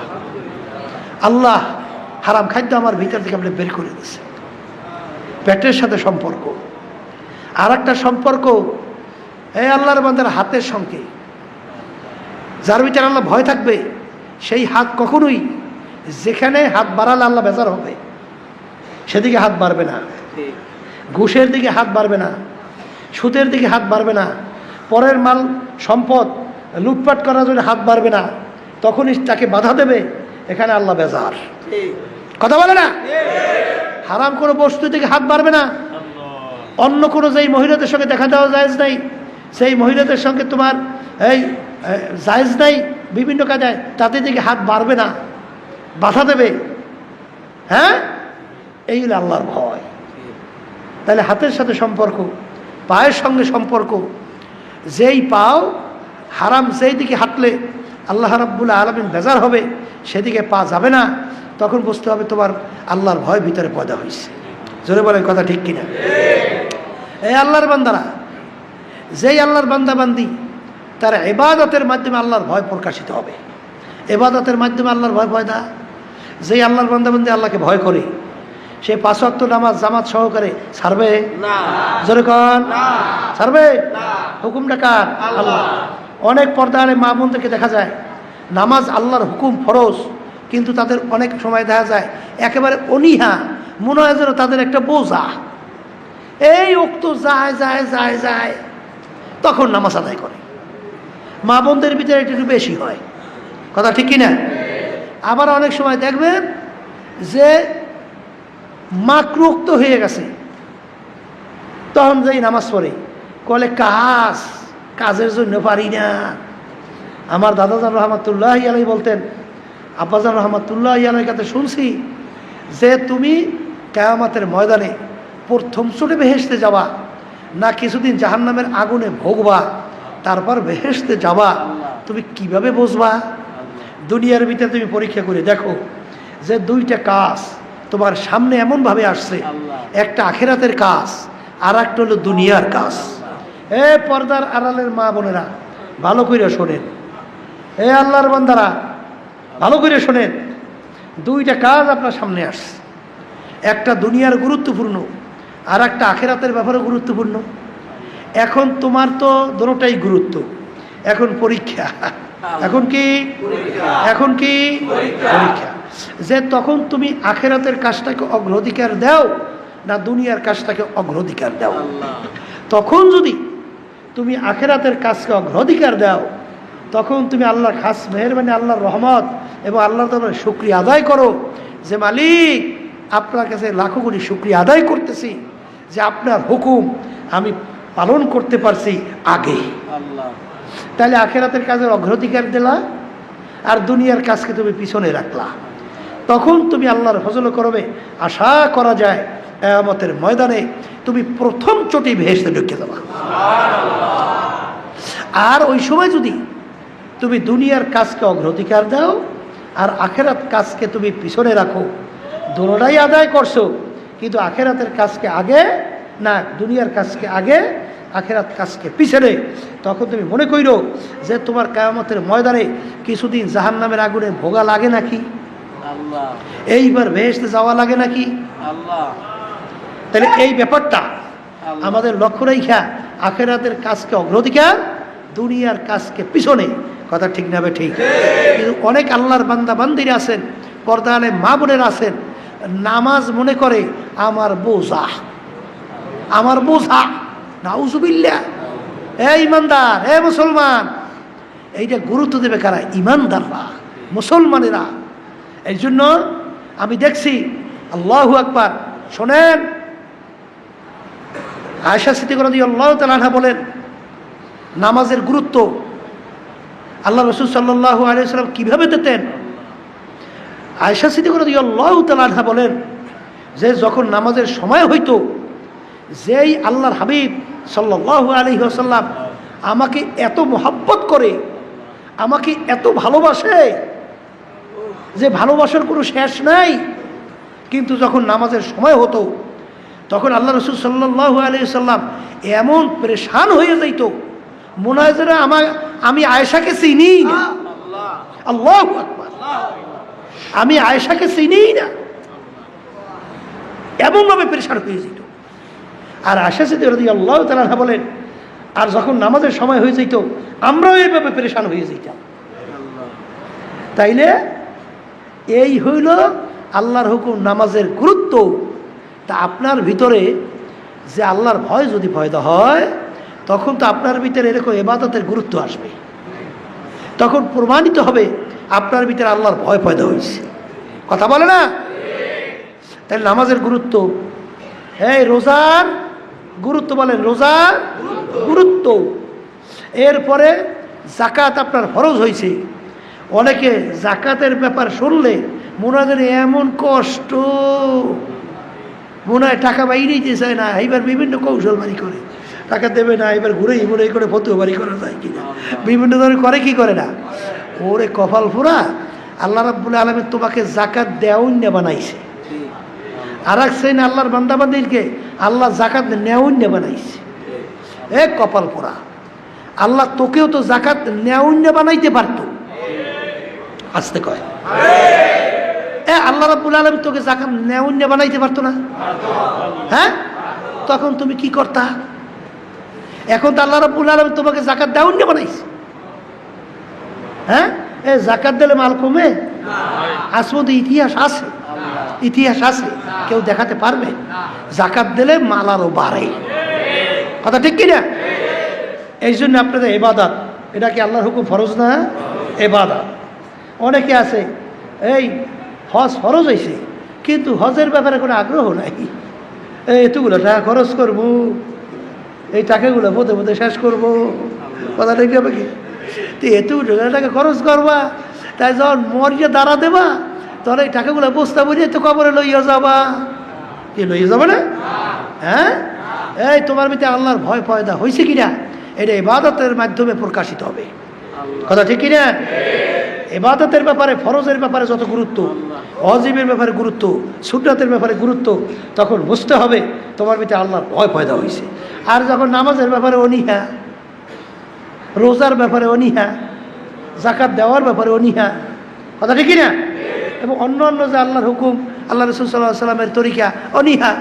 আল্লাহ হারাম খাদ্য আমার ভিতর থেকে আপনি বের করে দিয়েছেন। পেটের সাথে সম্পর্ক। আর একটা সম্পর্ক, এই আল্লাহর বান্দার হাতের সঙ্গে, যার ভিতরে আল্লাহ ভয় থাকবে, সেই হাত কখনোই যেখানে হাত বাড়ালে আল্লাহ বেজার হবে সেদিকে হাত বাড়বে না, ঘুষের দিকে হাত বাড়বে না, সুদের দিকে হাত বাড়বে না, পরের মাল সম্পদ লুটপাট করার জন্য হাত বাড়বে না, তখনই তাকে বাধা দেবে, এখানে আল্লাহ বেজার। কথা বলে না? হারাম কোনো বস্তু থেকে হাত বাড়বে না। অন্য কোনো যেই মহিলাদের সঙ্গে দেখা দেওয়া জায়েজ নাই, সেই মহিলাদের সঙ্গে তোমার এই জায়েজ নাই বিভিন্ন কাজে, তাতে দিকে হাত বাড়বে না, বাধা দেবে। হ্যাঁ, এই হলো আল্লাহর ভয়। তাহলে হাতের সাথে সম্পর্ক, পায়ের সঙ্গে সম্পর্ক। যেই পাও হারাম যেই দিকে হাঁটলে আল্লাহ রাব্বুল আলামিন বেজার হবে, সেদিকে পা যাবে না। তখন বুঝতে হবে তোমার আল্লাহর ভয় ভিতরে পয়দা হয়েছে। জোরে বলেন কথা ঠিক কিনা? এই আল্লাহর বান্দারা, যেই আল্লাহর বান্দাবান্দি, তার ইবাদতের মাধ্যমে আল্লাহর ভয় প্রকাশিত হবে। ইবাদতের মাধ্যমে আল্লাহর ভয় পয়দা। যেই আল্লাহর বান্দাবান্দি আল্লাহকে ভয় করে, সে 5 ওয়াক্ত নামাজ জামাত সহকারে ছাড়বে না? জোরে কন, ছাড়বে? হুকুমটা কার? আল্লাহ। অনেক পর্দারে মা বোনদেরকে দেখা যায় নামাজ আল্লাহর হুকুম ফরজ, কিন্তু তাদের অনেক সময় দেখা যায় একেবারে অনীহা, মনে হয় যেন তাদের একটা বোঝা। এই ওক্ত যায় যায় যায় যায়, তখন নামাজ আদায় করে। মা বোনদের ভিতরে একটু বেশি হয়। কথা ঠিক কিনা? আবার অনেক সময় দেখবেন যে মাকরুক্ত হয়ে গেছে, তখন যেই নামাজ পড়ে কলে কাজের জন্য পারি না। আমার দাদাজান রহমাতুল্লাহ আলাই বলতেন, আব্বাজান রহমাতুল্লাহ আলাই কাছে শুনছি যে তুমি কিয়ামতের ময়দানে প্রথম চোটে বেহেশতে যাবা না কিছুদিন জাহান্নামের আগুনে ভোগবা, তারপর বেহেশতে যাবা, তুমি কিভাবে বুঝবা? দুনিয়ার ভিতরে তুমি পরীক্ষা করে দেখো যে 2টা কাজ তোমার সামনে এমনভাবে আসছে, একটা আখেরাতের কাজ আর একটা হলো দুনিয়ার কাজ। এ পর্দার আড়ালের মা বোনেরা ভালো করে শোনেন, এ আল্লাহর বান্দারা ভালো করে শোনেন, 2টা কাজ আপনার সামনে আসছে। একটা দুনিয়ার গুরুত্বপূর্ণ আর একটা আখেরাতের ব্যাপারে গুরুত্বপূর্ণ। এখন তোমার তো দুটোটাই গুরুত্ব। এখন পরীক্ষা, এখন কি এখন কি পরীক্ষা, যে তখন তুমি আখেরাতের কাজটাকে অগ্রাধিকার দাও না দুনিয়ার কাজটাকে অগ্রাধিকার দাও। তখন যদি তুমি আখেরাতের কাজকে অগ্রাধিকার দাও, তখন তুমি আল্লাহর খাস মেহেরবানি, আল্লাহর রহমত এবং আল্লাহর দরবারে শুকরিয়া আদায় করো যে মালিক, আপনার কাছে লাখো কোটি শুকরিয়া আদায় করতেছি যে আপনার হুকুম আমি পালন করতে পারছি আগে। তাহলে আখেরাতের কাজের অগ্রাধিকার দিলা আর দুনিয়ার কাজকে তুমি পিছনে রাখলা। তখন তুমি আল্লাহর ফজল করবে, আশা করা যায় কিয়ামতের ময়দানে তুমি প্রথম চটি ভেসতে ঢুকে যাবা। আর ওই সময় যদি তুমি দুনিয়ার কাজকে অগ্রাধিকার দাও আর আখেরাত কাজকে তুমি পিছনে রাখো, দুটোটাই আদায় করছো, কিন্তু আখেরাতের কাজকে আগে না দুনিয়ার কাজকে আগে, আখেরাত কাজকে পিছনে, তখন তুমি মনে কইরো যে তোমার কিয়ামতের ময়দানে কিছুদিন জাহান্নামের আগুনে ভোগা লাগে নাকি, এইবার বেহেশতে যাওয়া লাগে নাকি। তাহলে এই ব্যাপারটা আমাদের লক্ষ্য রেখা আখেরাতের কাজকে অগ্রাধিকার, দুনিয়ার কাজকে পিছনে। কথা ঠিক না? ঠিক। কিন্তু অনেক আল্লাহর বান্দা বান্দিরা আছেন, পর্দা আলে মা বোনেরা আছেন, নামাজ মনে করে আমার বোঝা, আমার বোঝা। নাউজুবিল্লাহ। এই ইমানদার, এ মুসলমান, এইটা গুরুত্ব দেবে কারা? ইমানদাররা, মুসলমানেরা। এই জন্য আমি দেখছি, আল্লাহু আকবার, শোনেন, আয়েশা সিদ্দিকা রাদিয়াল্লাহু তাআলা আনহা বলেন নামাজের গুরুত্ব আল্লাহ রাসূল সাল্লাল্লাহু আলাইহি ওয়াসাল্লাম কিভাবে দিতেন। আয়েশা সিদ্দিকা রাদিয়াল্লাহু তাআলা আনহা বলেন যে যখন নামাজের সময় হইতো, যেই আল্লাহর হাবিব সাল্লাল্লাহু আলাইহি ওয়াসাল্লাম আমাকে এত মহব্বত করে, আমাকে এত ভালোবাসে যে ভালোবাসার কোনো শেষ নাই, কিন্তু যখন নামাজের সময় হতো তখন আল্লাহ রাসূল সাল্লাল্লাহু আলাইহি ওয়াসাল্লাম এমন পরেশান হয়ে যাইত, মনে হয় যেন আমি আয়েশাকে চিনি না। আল্লাহু আকবার, আমি আয়েশাকে চিনি না, এমনভাবে পরেশান হয়ে যেত। আর আয়েশা সিদ্দিকা রাদিয়াল্লাহু তাআলা আনহা বলেন, আর যখন নামাজের সময় হয়ে যেত আমরাও এইভাবে পরেশান হয়ে যেতাম। তাইলে এই হইল আল্লাহর হুকুম, নামাজের গুরুত্ব। তা আপনার ভিতরে যে আল্লাহর ভয় যদি পয়দা হয়, তখন তো আপনার ভিতরে এরকম ইবাদতের গুরুত্ব আসবে। তখন প্রমাণিত হবে আপনার ভিতরে আল্লাহর ভয় পয়দা হয়েছে। কথা বলে না? তাহলে নামাজের গুরুত্ব, এই রোজার গুরুত্ব বলেন, রোজার গুরুত্ব। এরপরে জাকাত আপনার ফরজ হয়েছে। অনেকে জাকাতের ব্যাপার শুনলে মনে হয় এমন কষ্ট, মনে হয় টাকা বাইরেই দিতে চায় না, এইবার বিভিন্ন কৌশল বাড়ি করে টাকা দেবে না, এবার ঘুরেই ঘুরেই করে ফতুয়া বাড়ি করা যায় কিনা, বিভিন্ন ধরনের করে, কি করে না। ওরে কপাল ফুরা, আল্লাহ রাব্বুল আলামিন তোমাকে জাকাত দেওয়ান্য বানাইছে। আর এক শ্রেণী আল্লাহর বান্দাবান্দিকে আল্লাহ জাকাত নেওয়ান্য বানাইছে। এ কপাল পোড়া, আল্লাহ তোকেও তো জাকাত নেওয়ান্য বানাইতে পারতো। আসতে কয়, আল্লাহ রাব্বুল আলামিন তোকে জাকাত নেওয়ান্য বানাইতে পারতো না? হ্যাঁ, তখন তুমি কি করতা? এখন তো আল্লাহ রাব্বুল আলামিন তোমাকে জাকাত দেওয়ান্য বানাইছে। হ্যাঁ, এ জাকাত দিলে মাল কমে? আসলে ইতিহাস আছে, ইতিহাস আছে, কেউ দেখাতে পারবে? জাকাত দিলে মাল আরো বাড়ে। কথা ঠিক কিনা? এই জন্য আপনাদের ইবাদত, এটা কি আল্লাহর হুকুম ফরজ না? ইবাদত। অনেকে আছে এই হজ ফরজ হয়েছে কিন্তু হজের ব্যাপারে কোনো আগ্রহ নাই। এই এতগুলো টাকা খরচ করবো, এই টাকাগুলো পথে পথে শেষ করবো, কথা ঠিক হবে কি? তো এতগুলো টাকা খরচ করবা, তাই যখন মরিয়া দাঁড়া দেবা তখন এই টাকাগুলো বস্তা বলিয়ে তো কবরে লইয়া যাবা। কি লইয়া যাবে না? হ্যাঁ, এই তোমার ভিতরে আল্লাহর ভয় পয়দা হয়েছে কিনা, এটা ইবাদতের মাধ্যমে প্রকাশিত হবে। কথা ঠিক কিনা? ইবাদতের ব্যাপারে, ফরজের ব্যাপারে যত গুরুত্ব, ওয়াজিবের ব্যাপারে গুরুত্ব, সুন্নাতের ব্যাপারে গুরুত্ব, তখন বুঝতে হবে তোমার ভিতরে আল্লাহর ভয় পয়দা হয়েছে। আর যখন নামাজের ব্যাপারে অনীহা, রোজার ব্যাপারে অনীহা, জাকাত দেওয়ার ব্যাপারে অনীহা, কথা ঠিক কিনা, এবং অন্য অন্য যে আল্লাহর হুকুম, আল্লাহ রাসূল সাল্লাল্লাহু আলাইহি সাল্লামের তরিকা অনীহা,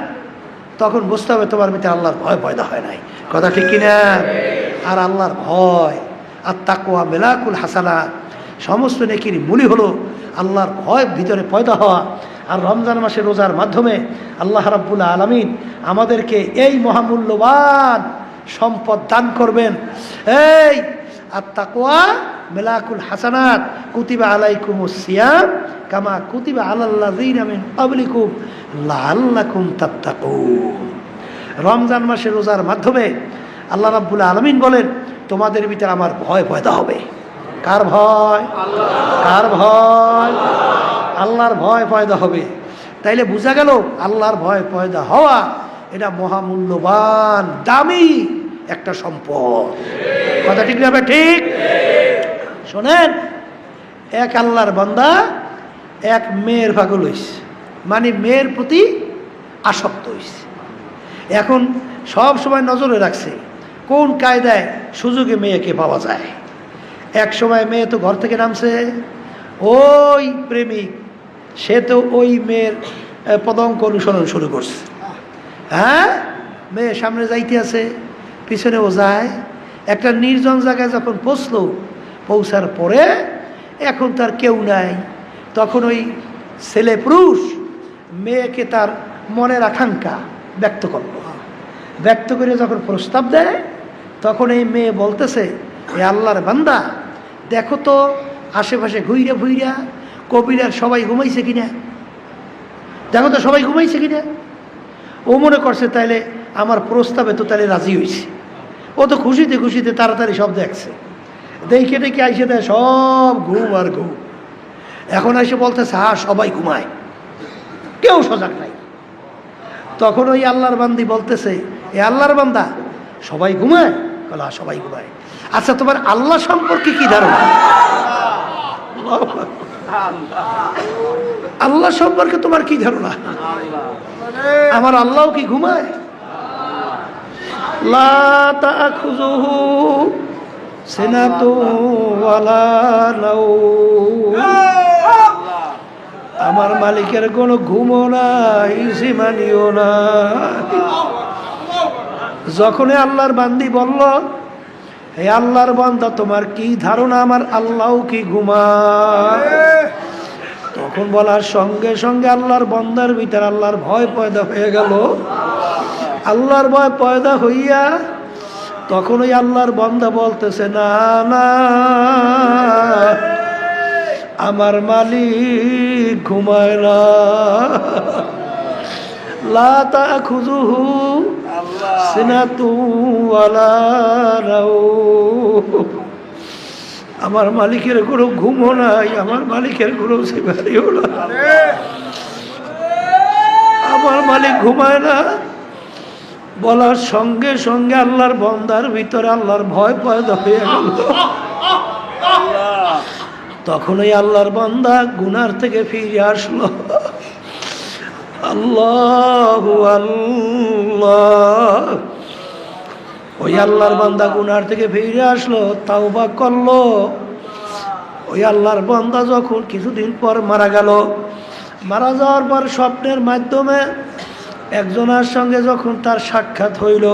তখন বুঝতে হবে তোমার ভিতরে আল্লাহর ভয় পয়দা হয় নাই। কথা ঠিক কিনা? আর আল্লাহর ভয় আর তাকওয়া মিলাকুল হাসানাত, সমস্ত নেকির মূলই হলো আল্লাহর ভয় ভিতরে পয়দা হওয়া। আর রমজান মাসে রোজার মাধ্যমে আল্লাহ রাব্বুল আলামিন আমাদেরকে এই মহামূল্যবান সম্পদ দান করবেন। এই আর তাকওয়া মিলাকুল হাসানাত, কুতিবা আলাইকুমুস সিয়াম কামা কুতিবা আলাল্লাযিনা মিন ক্বাবলিকুম লাআল্লাকুম তাত্তাকুন। রমজান মাসে রোজার মাধ্যমে আল্লাহ রাব্বুল আলামিন বলেন তোমাদের ভিতরে আমার ভয় পয়দা হবে। কার ভয়? কার ভয়? আল্লাহর ভয় পয়দা হবে। তাইলে বোঝা গেল আল্লাহর ভয় পয়দা হওয়া এটা মহামূল্যবান দামি একটা সম্পদ। কথা ঠিক না? ঠিক। শোনেন, এক আল্লাহর বান্দা এক মেয়ের পাগল হইছে, মানে মেয়ের প্রতি আসক্ত হইছে। এখন সব সময় নজরে রাখছে কোন কায়দায় সুযোগে মেয়েকে পাওয়া যায়। এক সময় মেয়ে তো ঘর থেকে নামছে, ওই প্রেমিক সে তো ওই মেয়ের পদঙ্ক অনুসরণ শুরু করছে। হ্যাঁ, মেয়ে সামনে যাইতে আছে, পিছনেও যায়। একটা নির্জন জায়গায় যখন পৌঁছার পরে এখন তার কেউ নাই, তখন ওই ছেলে পুরুষ মেয়েকে তার মনের আকাঙ্ক্ষা ব্যক্ত করল। ব্যক্ত করে যখন প্রস্তাব দেয় তখন এই মেয়ে বলতেছে, এ আল্লাহর বান্দা দেখো তো আশেপাশে ঘুইরা ঘুইরা কবিরার সবাই ঘুমাইছে কিনা, দেখো তো সবাই ঘুমাইছে কিনা। ও মনে করছে তাইলে আমার প্রস্তাবে তো তাহলে রাজি হয়েছে। ও তো খুশিতে খুশিতে তাড়াতাড়ি সব দেখছে, দেখে ডেকে আইসে দেয় সব ঘুম আর ঘুম। এখন এসে বলতেছে হ্যাঁ সবাই ঘুমায়, কেউ সজাগ নাই। তখন ওই আল্লাহর বান্দি বলতেছে, এ আল্লাহর বান্দা সবাই ঘুমায়? বলে হ্যাঁ সবাই ঘুমায়। আচ্ছা তোমার আল্লাহ সম্পর্কে কি ধারণা? আল্লাহ সম্পর্কে তোমার কি ধারণা? আমার আল্লাহ কি ঘুমায়? লা তাখুযুহু সিনাতুন ওয়ালা নাওম। আমার মালিকের কোনো ঘুমও নাই, সীমানিও নাই। যখনই আল্লাহর বান্দি বলল, হে আল্লাহর বান্দা তোমার কি ধারণা আমার আল্লাহ কি ঘুমায়, তখন বলার সঙ্গে সঙ্গে আল্লাহর বান্দার ভিতরে আল্লাহর ভয় পয়দা হয়ে গেল। আল্লাহর ভয় পয়দা হইয়া তখন ওই আল্লাহর বান্দা বলতেছে, না না আমার মালিক ঘুমায় না। লা তাখুযুহু সিনাতু ওয়ালা নাওম। আমার মালিকের কোনো ঘুমও নাই, আমার মালিকের কোনো সিমারিও নাই। আমার মালিক ঘুমায় না বলার সঙ্গে সঙ্গে আল্লাহর বান্দার ভিতরে আল্লাহর ভয় পয়দা হয়ে গেল। তখনই আল্লাহর বান্দা গুনার থেকে ফিরে আসলো। আল্লাহু আল্লাহ। ওই আল্লাহর বান্দা গুনার থেকে ফিরে আসলো, তাওবা করলো। ওই আল্লাহর বান্দা যখন কিছুদিন পর মারা গেল, মারা যাওয়ার পর স্বপ্নের মাধ্যমে একজনের সঙ্গে যখন তার সাক্ষাৎ হইল,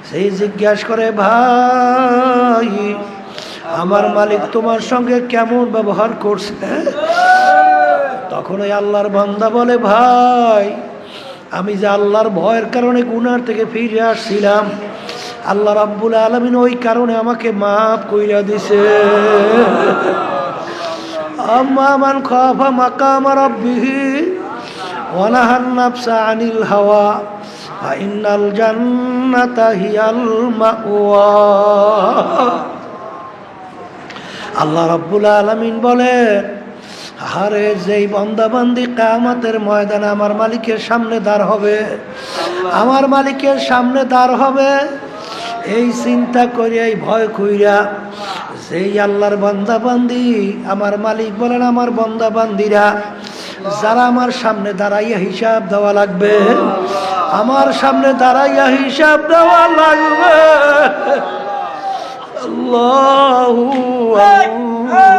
সেই জিজ্ঞাসা করে, ভাই আমার মালিক তোমার সঙ্গে কেমন ব্যবহার করছে? তখন ওই আল্লাহর বান্দা বলে, ভাই আমি যে আল্লাহর ভয়ের কারণে গুনার থেকে ফিরে আসছিলাম, আল্লাহ রাব্বুল আলামিন ওই কারণে আমাকে মাফ কইরা দিছে। আম্মা মান খাফা মাকাম রাব্বিহি ওয়া নাহান নাফসা আনিল হাওয়া ফা ইন্নাল জান্নাতা হিয়াল মাওয়া। আল্লাহ রাব্বুল আলামিন বলেন, আরে যেই বান্দা বান্দি কিয়ামতের ময়দানে আমার মালিকের সামনে দাঁড় হবে, আমার মালিকের সামনে দাঁড় হবে, এই চিন্তা করে এই ভয় কইরা যেই আল্লাহর বান্দা বান্দি, আমার মালিক বলেন আমার বান্দা বান্দিরা যারা আমার সামনে দাঁড়াইয়া হিসাব দেওয়া লাগবে, আমার সামনে দাঁড়াইয়া হিসাব দেওয়া লাগবে। আল্লাহু আল্লাহ।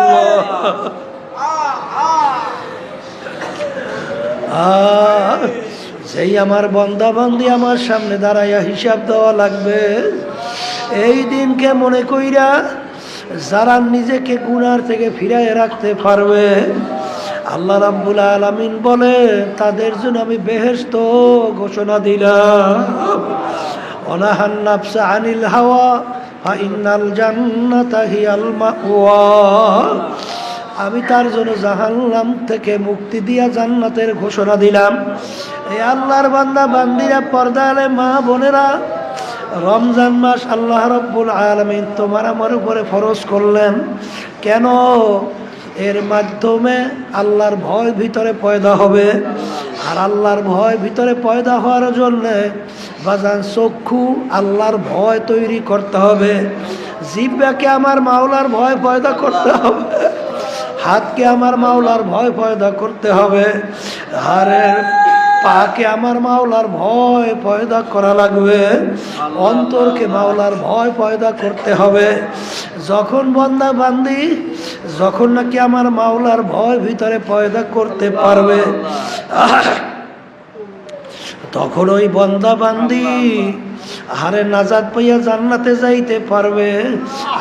যেই আমার বান্দা বান্দি আমার সামনে দাঁড়াইয়া হিসাব দেওয়া লাগবে, এই দিনকে মনে কইরা যারা নিজেকে গুনার থেকে ফিরায় রাখতে পারবে, আল্লাহ রাব্বুল আলামিন বলে তাদের জন্য আমি বেহেশত ঘোষণা দিলাম। অনাহান নাফসা আনিল হাওয়া ফা ইন্নাল জান্নাতা হিয়াল মাওয়া। আমি তার জন্য জাহান্নাম থেকে মুক্তি দিয়া জান্নাতের ঘোষণা দিলাম। এই আল্লাহর বান্দা বান্দিরা, পর্দালে মা বোনেরা, রমজান মাস আল্লাহ রাব্বুল আলামিন তোমার আমার উপরে ফরজ করলেন কেন? এর মাধ্যমে আল্লাহর ভয় ভিতরে পয়দা হবে। আর আল্লাহর ভয় ভিতরে পয়দা হওয়ার জন্যে বাজান চক্ষু আল্লাহর ভয় তৈরি করতে হবে, জিহ্বাকে আমার মাওলার ভয় পয়দা করতে হবে, হাতকে আমার মাওলার ভয় পয়দা করতে হবে, আরে পাকে আমার মাওলার ভয় পয়দা করা লাগবে, অন্তরকে মাওলার ভয় পয়দা করতে হবে। যখন বান্দা বান্দি যখন নাকি আমার মাওলার ভয় ভিতরে পয়দা করতে পারবে, তখন ওই বান্দা বান্দি আরে নাজাত পাইয়া জান্নাতে যাইতে পারবে।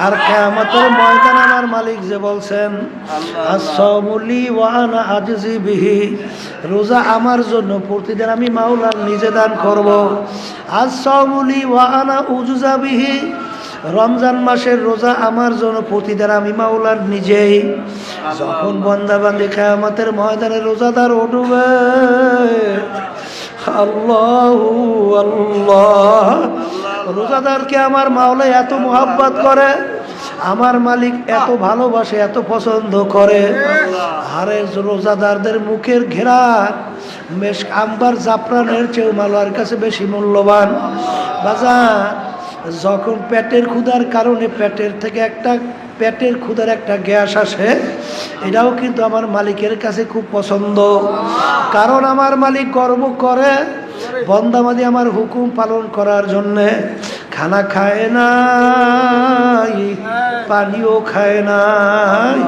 আর কিয়ামতের ময়দানে আমার মালিক যে বলছেন, আস-সাওমু লি ওয়া আনা আজজি বিহি, রোজা আমার জন্য, প্রতিদিন আমি মাওলার নিজে দান করব। আস-সাওমু লি ওয়া আনা উজজা বিহি, রমজান মাসের রোজা আমার জন্য, প্রতিদিন আমি মাওলার নিজেই। যখন বান্দা বান্দি কিয়ামতের ময়দানে রোজাদার উঠবে, আল্লাহু আল্লাহ। রোজাদারকে আমার মাওলা এত মোহাব্বত করে, আমার মালিক এত ভালোবাসে, এত পছন্দ করে। আরে রোজাদারদের মুখের ঘেরান মেশক আম্বার জাফরানের চেয়েও মাওলার কাছে বেশি মূল্যবান। বাজার যখন পেটের ক্ষুধার কারণে পেটের ক্ষুধার একটা গ্যাস আসে, এটাও কিন্তু আমার মালিকের কাছে খুব পছন্দ। কারণ আমার মালিক গর্ব করে বান্দাবান্দি আমার হুকুম পালন করার জন্যে খানা খায় নাই, পানিও খায় নাই,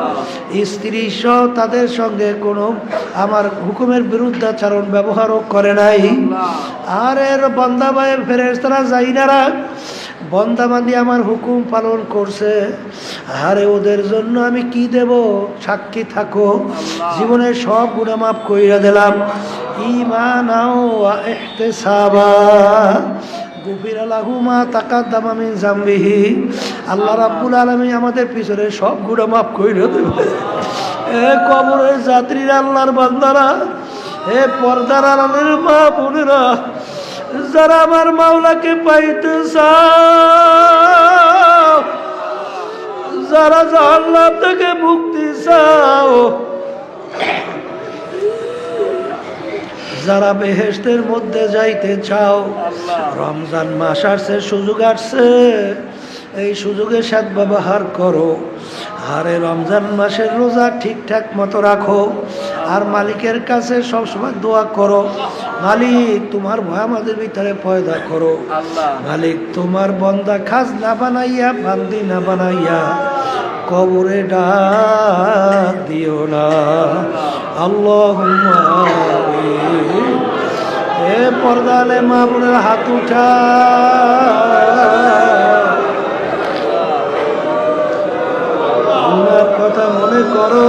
স্ত্রী সহ তাদের সঙ্গে কোনো আমার হুকুমের বিরুদ্ধাচরণ ব্যবহারও করে নাই। আর এর বান্দা ভাইয়ের ফেরেশতারা যাইনারা বান্দাবান্দি আমার হুকুম পালন করছে, আরে ওদের জন্য আমি কি দেব? সাক্ষী থাকো, জীবনের সব গুনাহ মাফ কইরা দিলাম। ঈমানাও ওয়া ইহতিসাবা গুফিরা লাহু মা তাকাদ্দামা মিন যামবিহি। আল্লাহ রাব্বুল আলামিন আমাদের পিছনে সব গুনাহ মাফ কইরা দেবে। এ কবরের যাত্রীরা, আল্লাহর বান্দারা, এ পর্দার আড়ালের মা বোনেরা, যারা আমার মাওলাকে পাইতে চাও, যারা জাহান্নাম থেকে মুক্তি চাও, যারা বেহেশতের মধ্যে যাইতে চাও, রমজান মাস আসছে, সুযোগ আসছে, এই সুযোগে সদ্ব্যবহার করো। আরে রমজান মাসের রোজা ঠিকঠাক মতো রাখো, আর মালিকের কাছে সবসময় দোয়া করো, মালিক তোমার ভয় আমাদের ভিতরে পয়দা করো। মালিক তোমার বন্দা খাস না বানাইয়া, বান্দি না বানাইয়া কবরে ডাক দিও না। আল্লাহুম্মা আমিন। এ পর্দালে মা বোনের হাত উঠা, কথা মনে করো।